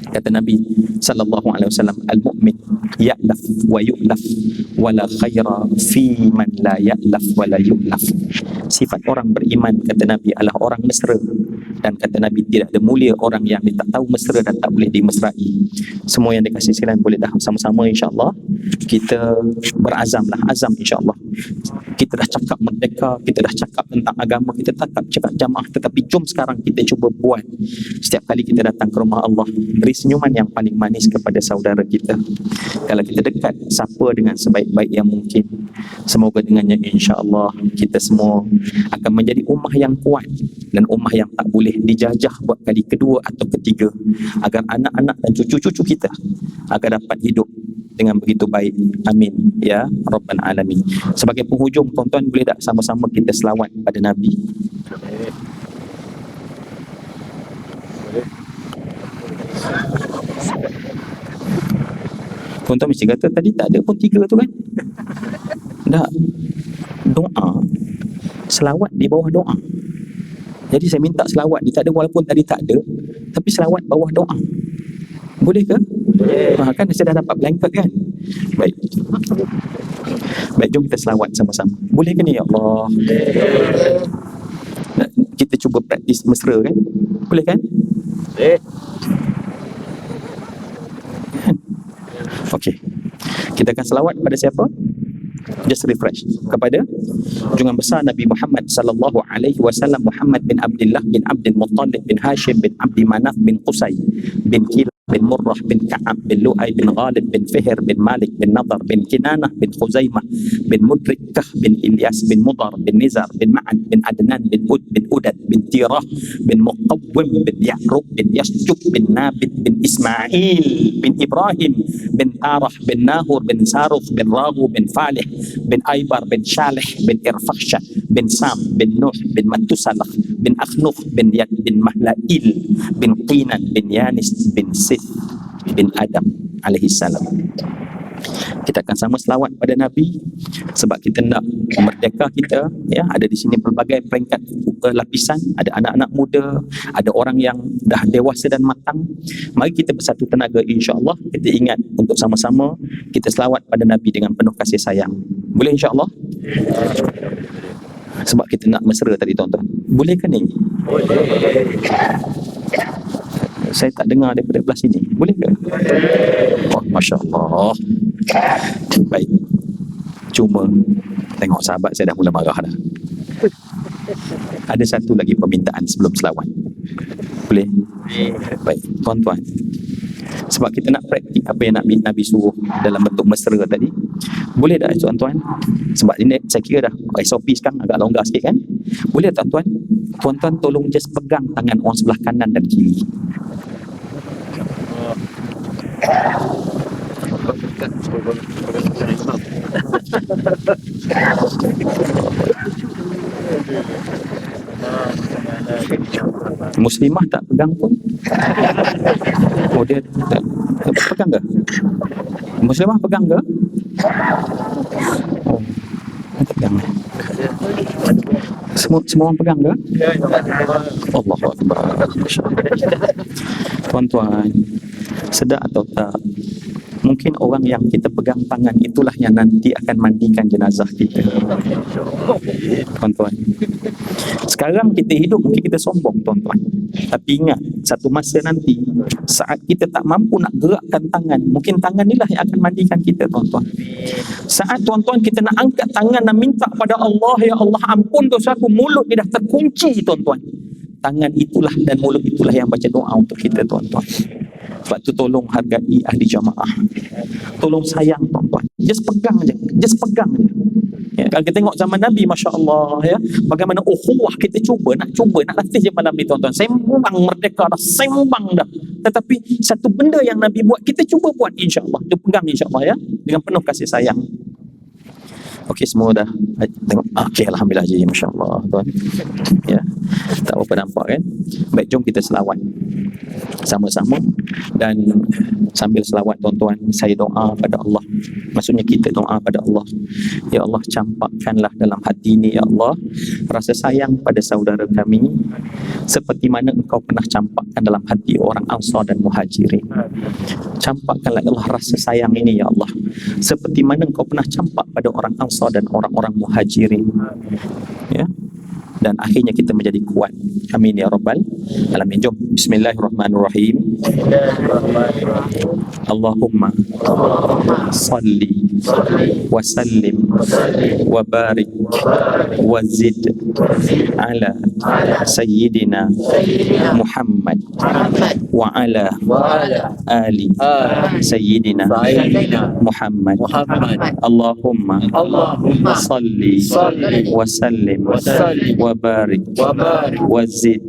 kata Nabi SAW, al-mu'min ya'laf wa yu'laf wala khaira fi man la ya'laf wala yu'laf. Sifat orang beriman, kata Nabi, adalah orang mesra. Dan kata Nabi, tidak ada mulia orang yang dia tak tahu mesra dan tak boleh dimesrai. Semua yang dikasih sekalian boleh dah sama-sama insyaAllah kita berazamlah, azam insyaAllah. Kita dah cakap merdeka, kita dah cakap tentang agama, kita cakap jamaah, tetapi jom sekarang kita cuba buat setiap kali kita datang ke rumah Allah, beri senyuman yang paling manis kepada saudara kita. Kalau kita dekat, sapa dengan sebaik-baik yang mungkin. Semoga dengannya insya-Allah kita semua akan menjadi ummah yang kuat dan ummah yang tak boleh dijajah buat kali kedua atau ketiga, agar anak-anak dan cucu-cucu kita akan dapat hidup dengan begitu baik. Amin ya rabbal alamin. Sebagai penghujung, tuan-tuan boleh tak sama-sama kita selawat pada Nabi? Tuan-tuan mesti kata tadi tak ada pun 3 tu kan? Tak. Doa, selawat di bawah doa. Jadi saya minta selawat dia tak ada, walaupun tadi tak ada, tapi selawat bawah doa. Boleh ke? Kan saya dah dapat blanket kan? Baik. Baik, jom kita selawat sama-sama. Boleh ke ni, ya Allah? Kita cuba praktis mesra kan? Boleh kan? Boleh. Okey. Kita akan selawat pada siapa? Just refresh kepada junjungan besar Nabi Muhammad sallallahu alaihi wasallam, Muhammad bin Abdullah bin Abdul Muttalib bin Hashim bin Abdi Manaf bin Qusay bin Kilab bin Murrah bin Ka'ab bin Lu'ay bin Ghalib bin Fihr bin Malik bin Nadar bin Kinanah bin Khuzaimah bin Mudrikah bin Ilyas bin Mudar bin Nizar bin Ma'ad bin Adnan bin Ud bin Udad bin Tirah bin Muqawwim bin Ya'rub bin Yasjub bin Nabit bin Ismail bin Ibrahim bin Tarah bin Nahur bin Saruf bin Ragu bin Falih bin Aibar bin Shalih bin Irfakhsyah bin Sam bin Nuh bin Matusalah bin Akhnuf bin Yad bin Mahlail bin Qinan bin Yanis bin Sith bin Adam alaihi salam. Kita akan sama selawat pada Nabi sebab kita nak merdeka kita, ya. Ada di sini pelbagai peringkat lapisan, ada anak-anak muda, ada orang yang dah dewasa dan matang. Mari kita bersatu tenaga, insya-Allah kita ingat untuk sama-sama kita selawat pada Nabi dengan penuh kasih sayang. Boleh insya-Allah? Sebab kita nak mesra tadi tuan-tuan. Boleh ke ni? Saya tak dengar daripada belah sini. Boleh ke? Oh, Masya Allah. Baik. Cuma tengok sahabat saya dah mula marah dah. Ada satu lagi permintaan sebelum selawat. Boleh? Baik, tuan-tuan. Sebab kita nak praktik apa yang Nabi suruh dalam bentuk mesra tadi. Boleh tak tuan-tuan? Sebab ini saya kira dah SOP sekarang agak longgar sikit kan? Boleh tak tuan-tuan? Tuan-tuan tolong just pegang tangan orang sebelah kanan dan kiri. Muslimah tak pegang pun. Oh, dia pegang ke? Muslimah pegang ke? Oh, tak pegang. Semua orang pegang ke? Allahu Akbar. Tuan-tuan, sedar atau tak, mungkin orang yang kita pegang tangan itulah yang nanti akan mandikan jenazah kita. Tuan-tuan, sekarang kita hidup mungkin kita sombong tuan-tuan, tapi ingat satu masa nanti saat kita tak mampu nak gerakkan tangan, mungkin tangan inilah yang akan mandikan kita tuan-tuan. Saat tuan-tuan kita nak angkat tangan dan minta pada Allah, ya Allah ampun dosaku, mulut ni dah terkunci tuan-tuan, tangan itulah dan mulut itulah yang baca doa untuk kita tuan-tuan. Sebab tu tolong hargai ahli jamaah, tolong sayang tuan-tuan, just pegang je, just pegang je. Ya, kalau kita tengok zaman Nabi, Masya Allah, ya, bagaimana ukhuwah, kita cuba nak latih je malam ni tuan-tuan. Sembang merdeka dah, sembang dah, tetapi satu benda yang Nabi buat kita cuba buat, insya-Allah. Kita pegang insya-Allah ya, dengan penuh kasih sayang. Okey, semua dah tengok. Okey, alhamdulillah je, masya-Allah tuan. Ya. Tak apa nampak kan? Baik, jom kita selawat sama-sama. Dan sambil selawat tuan-tuan, saya doa pada Allah. Maksudnya kita doa pada Allah. Ya Allah, campakkanlah dalam hati ini ya Allah rasa sayang pada saudara kami seperti mana Engkau pernah campakkan dalam hati orang Ansar dan Muhajirin. Campakkanlah ya Allah rasa sayang ini ya Allah seperti mana Engkau pernah campak pada orang Ansar dan orang-orang Muhajirin. Ya. Dan akhirnya kita menjadi kuat. Amin ya rabbal alamin. Jom bismillahirrahmanirrahim. Allahumma salli wa sallim wa barik wa zid ala sayyidina Muhammad wa ala ali sayyidina Muhammad. Allahumma salli wa sallim wa barik wa zid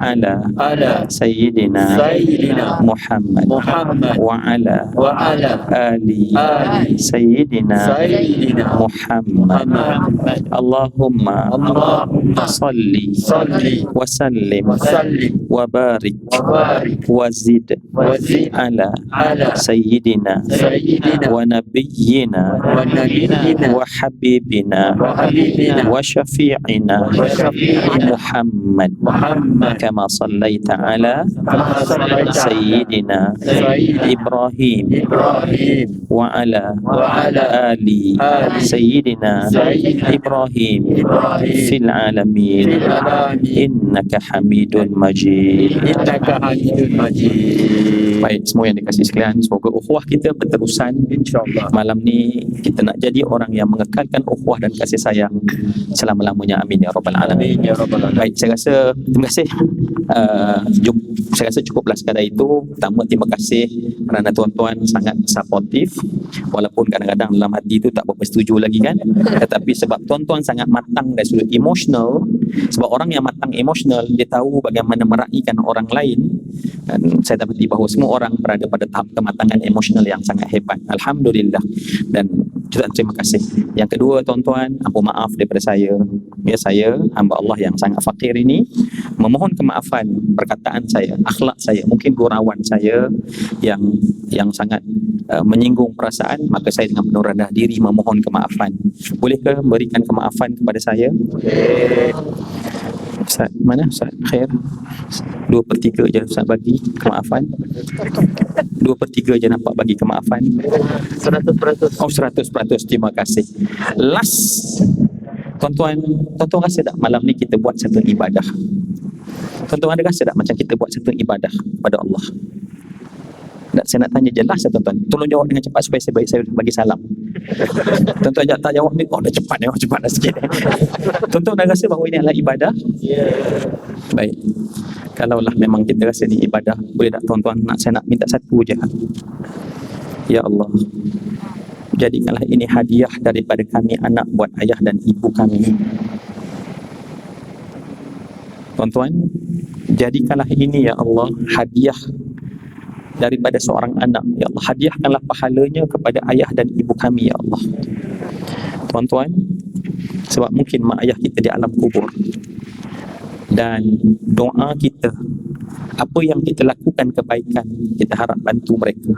ala sayyidina Muhammad wa ala ali sayyidina Muhammad. Allahumma salli wa sallim wa barik wa zid ala sayyidina wa nabiyyina wa habibina wa syafi'ina Muhammad kama sallaita ala sayyidina Ibrahim wa ala ali sayyidina Ibrahim fil alamin innaka hamidun majid. Baik, semua yang dikasihi sekalian, semoga ukhuwah kita berterusan insya-Allah. Malam ni kita nak jadi orang yang mengekalkan ukhuwah dan kasih sayang selama-lamanya. Amin ya rabbal alamin. Baik, saya rasa terima kasih. Saya rasa cukuplah sekadar itu. Pertama, terima kasih kerana tuan-tuan sangat supportif, walaupun kadang-kadang dalam hati itu tak berapa setuju lagi kan, tetapi sebab tuan-tuan sangat matang dari sudut emosional. Sebab orang yang matang emosional, dia tahu bagaimana meraihkan orang lain. Dan saya dapati bahawa semua orang berada pada tahap kematangan emosional yang sangat hebat. Alhamdulillah. Dan jutaan terima kasih. Yang kedua, tuan-tuan, ampun maaf daripada saya. Ya, saya hamba Allah yang sangat fakir ini memohon kemaafan perkataan saya, akhlak saya, mungkin gurauan saya yang sangat menyinggung perasaan, maka saya dengan penuh rendah diri memohon kemaafan. Bolehkah berikan kemaafan kepada saya? Ustaz, mana Ustaz Khair? 2/3 je Ustaz bagi kemaafan. 2/3 je nampak bagi kemaafan. 100%. Oh, 100%. Terima kasih. Last Tuan-tuan rasa tak malam ni kita buat satu ibadah? Tuan-tuan ada rasa tak macam kita buat satu ibadah pada Allah? Tak, saya nak tanya jelas ya tuan-tuan. Tolong jawab dengan cepat supaya saya bagi salam. Tuan-tuan tak jawab ni, oh dah cepat dah sikit. Tuan-tuan dah rasa bahawa ini adalah ibadah? Baik. Kalaulah memang kita rasa ni ibadah, boleh tak tuan-tuan, saya nak minta satu je. Ya Allah, jadikanlah ini hadiah daripada kami anak buat ayah dan ibu kami. Tuan-tuan, jadikanlah ini ya Allah hadiah daripada seorang anak. Ya Allah, hadiahkanlah pahalanya kepada ayah dan ibu kami ya Allah. Tuan-tuan, sebab mungkin mak ayah kita di alam kubur, dan doa kita, apa yang kita lakukan kebaikan, kita harap bantu mereka.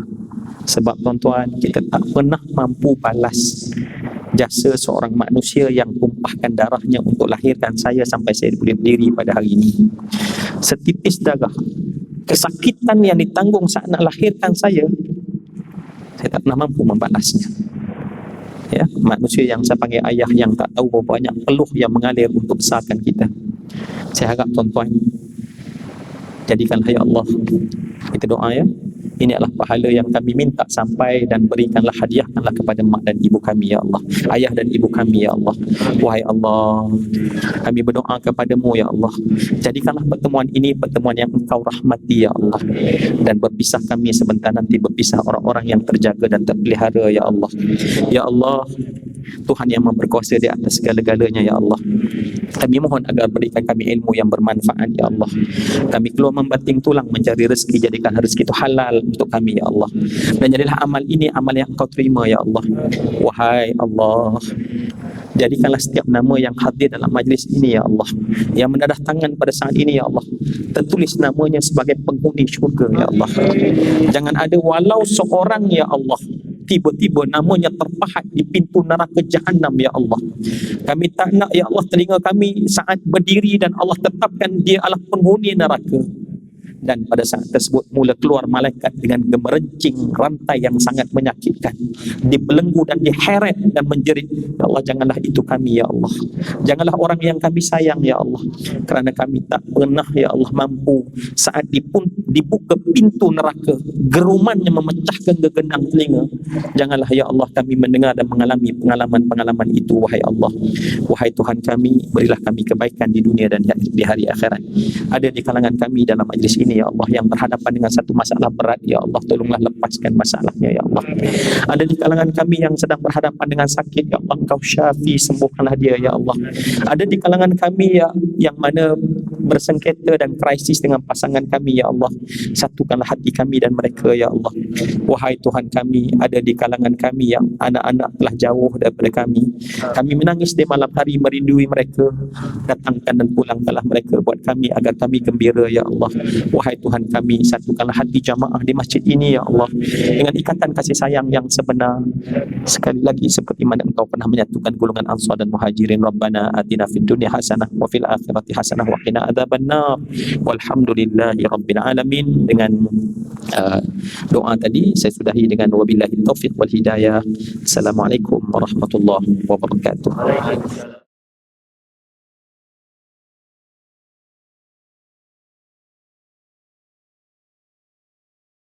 Sebab tuan-tuan, kita tak pernah mampu balas jasa seorang manusia yang tumpahkan darahnya untuk lahirkan saya sampai saya boleh berdiri pada hari ini. Setipis darah, kesakitan yang ditanggung saat nak lahirkan saya tak pernah mampu membalasnya. Ya, manusia yang saya panggil ayah, yang tak tahu berapa banyak peluh yang mengalir untuk besarkan kita. Saya harap tuan-tuan, jadikanlah ya Allah, kita doa ya, ini adalah pahala yang kami minta sampai, dan berikanlah hadiahkanlah kepada mak dan ibu kami ya Allah, ayah dan ibu kami ya Allah. Wahai Allah, kami berdoa kepadamu ya Allah, jadikanlah pertemuan ini pertemuan yang engkau rahmati ya Allah, dan berpisah kami sebentar nanti berpisah orang-orang yang terjaga dan terpelihara ya Allah. Ya Allah, Tuhan yang berkuasa di atas segala-galanya ya Allah, kami mohon agar berikan kami ilmu yang bermanfaat ya Allah. Kami keluar membanting tulang mencari rezeki, jadikan rezeki itu halal untuk kami ya Allah, dan jadilah amal ini amal yang Engkau terima ya Allah. Wahai Allah, jadikanlah setiap nama yang hadir dalam majlis ini ya Allah, yang menadah tangan pada saat ini ya Allah, tertulis namanya sebagai penghuni syurga ya Allah. Jangan ada walau seorang ya Allah tiba-tiba namanya terpahat di pintu neraka Jahannam ya Allah. Kami tak nak ya Allah telinga kami saat berdiri dan Allah tetapkan dia adalah penghuni neraka, dan pada saat tersebut mula keluar malaikat dengan gemerencing rantai yang sangat menyakitkan, dibelenggu dan diheret dan menjerit. Ya Allah, janganlah itu kami ya Allah, janganlah orang yang kami sayang ya Allah, kerana kami tak pernah ya Allah mampu saat dibuka pintu neraka, gerumannya memecahkan gegenang telinga. Janganlah ya Allah kami mendengar dan mengalami pengalaman-pengalaman itu. Wahai Allah, wahai Tuhan kami, berilah kami kebaikan di dunia dan di hari akhirat. Ada di kalangan kami dalam majlis ini ya Allah yang berhadapan dengan satu masalah berat ya Allah, tolonglah lepaskan masalahnya ya Allah. Ada di kalangan kami yang sedang berhadapan dengan sakit ya Allah, Engkau syafi, sembuhkanlah dia ya Allah. Ada di kalangan kami yang mana bersengketa dan krisis dengan pasangan kami ya Allah, satukanlah hati kami dan mereka ya Allah. Wahai Tuhan kami, ada di kalangan kami yang anak-anak telah jauh daripada kami menangis di malam hari merindui mereka, datangkan dan pulangkanlah mereka buat kami agar kami gembira ya Allah. Wahai Tuhan kami, satukanlah hati jamaah di masjid ini ya Allah dengan ikatan kasih sayang yang sebenar. Sekali lagi, seperti mana Engkau pernah menyatukan golongan Ansar dan Muhajirin. Rabbana atina fid dunya hasanah wa fil akhirati hasanah wa qina adzabannar. Walhamdulillahi rabbil alamin. Dengan doa tadi saya sudahi dengan wabillahi taufiq wal hidayah. Assalamualaikum warahmatullahi wabarakatuh.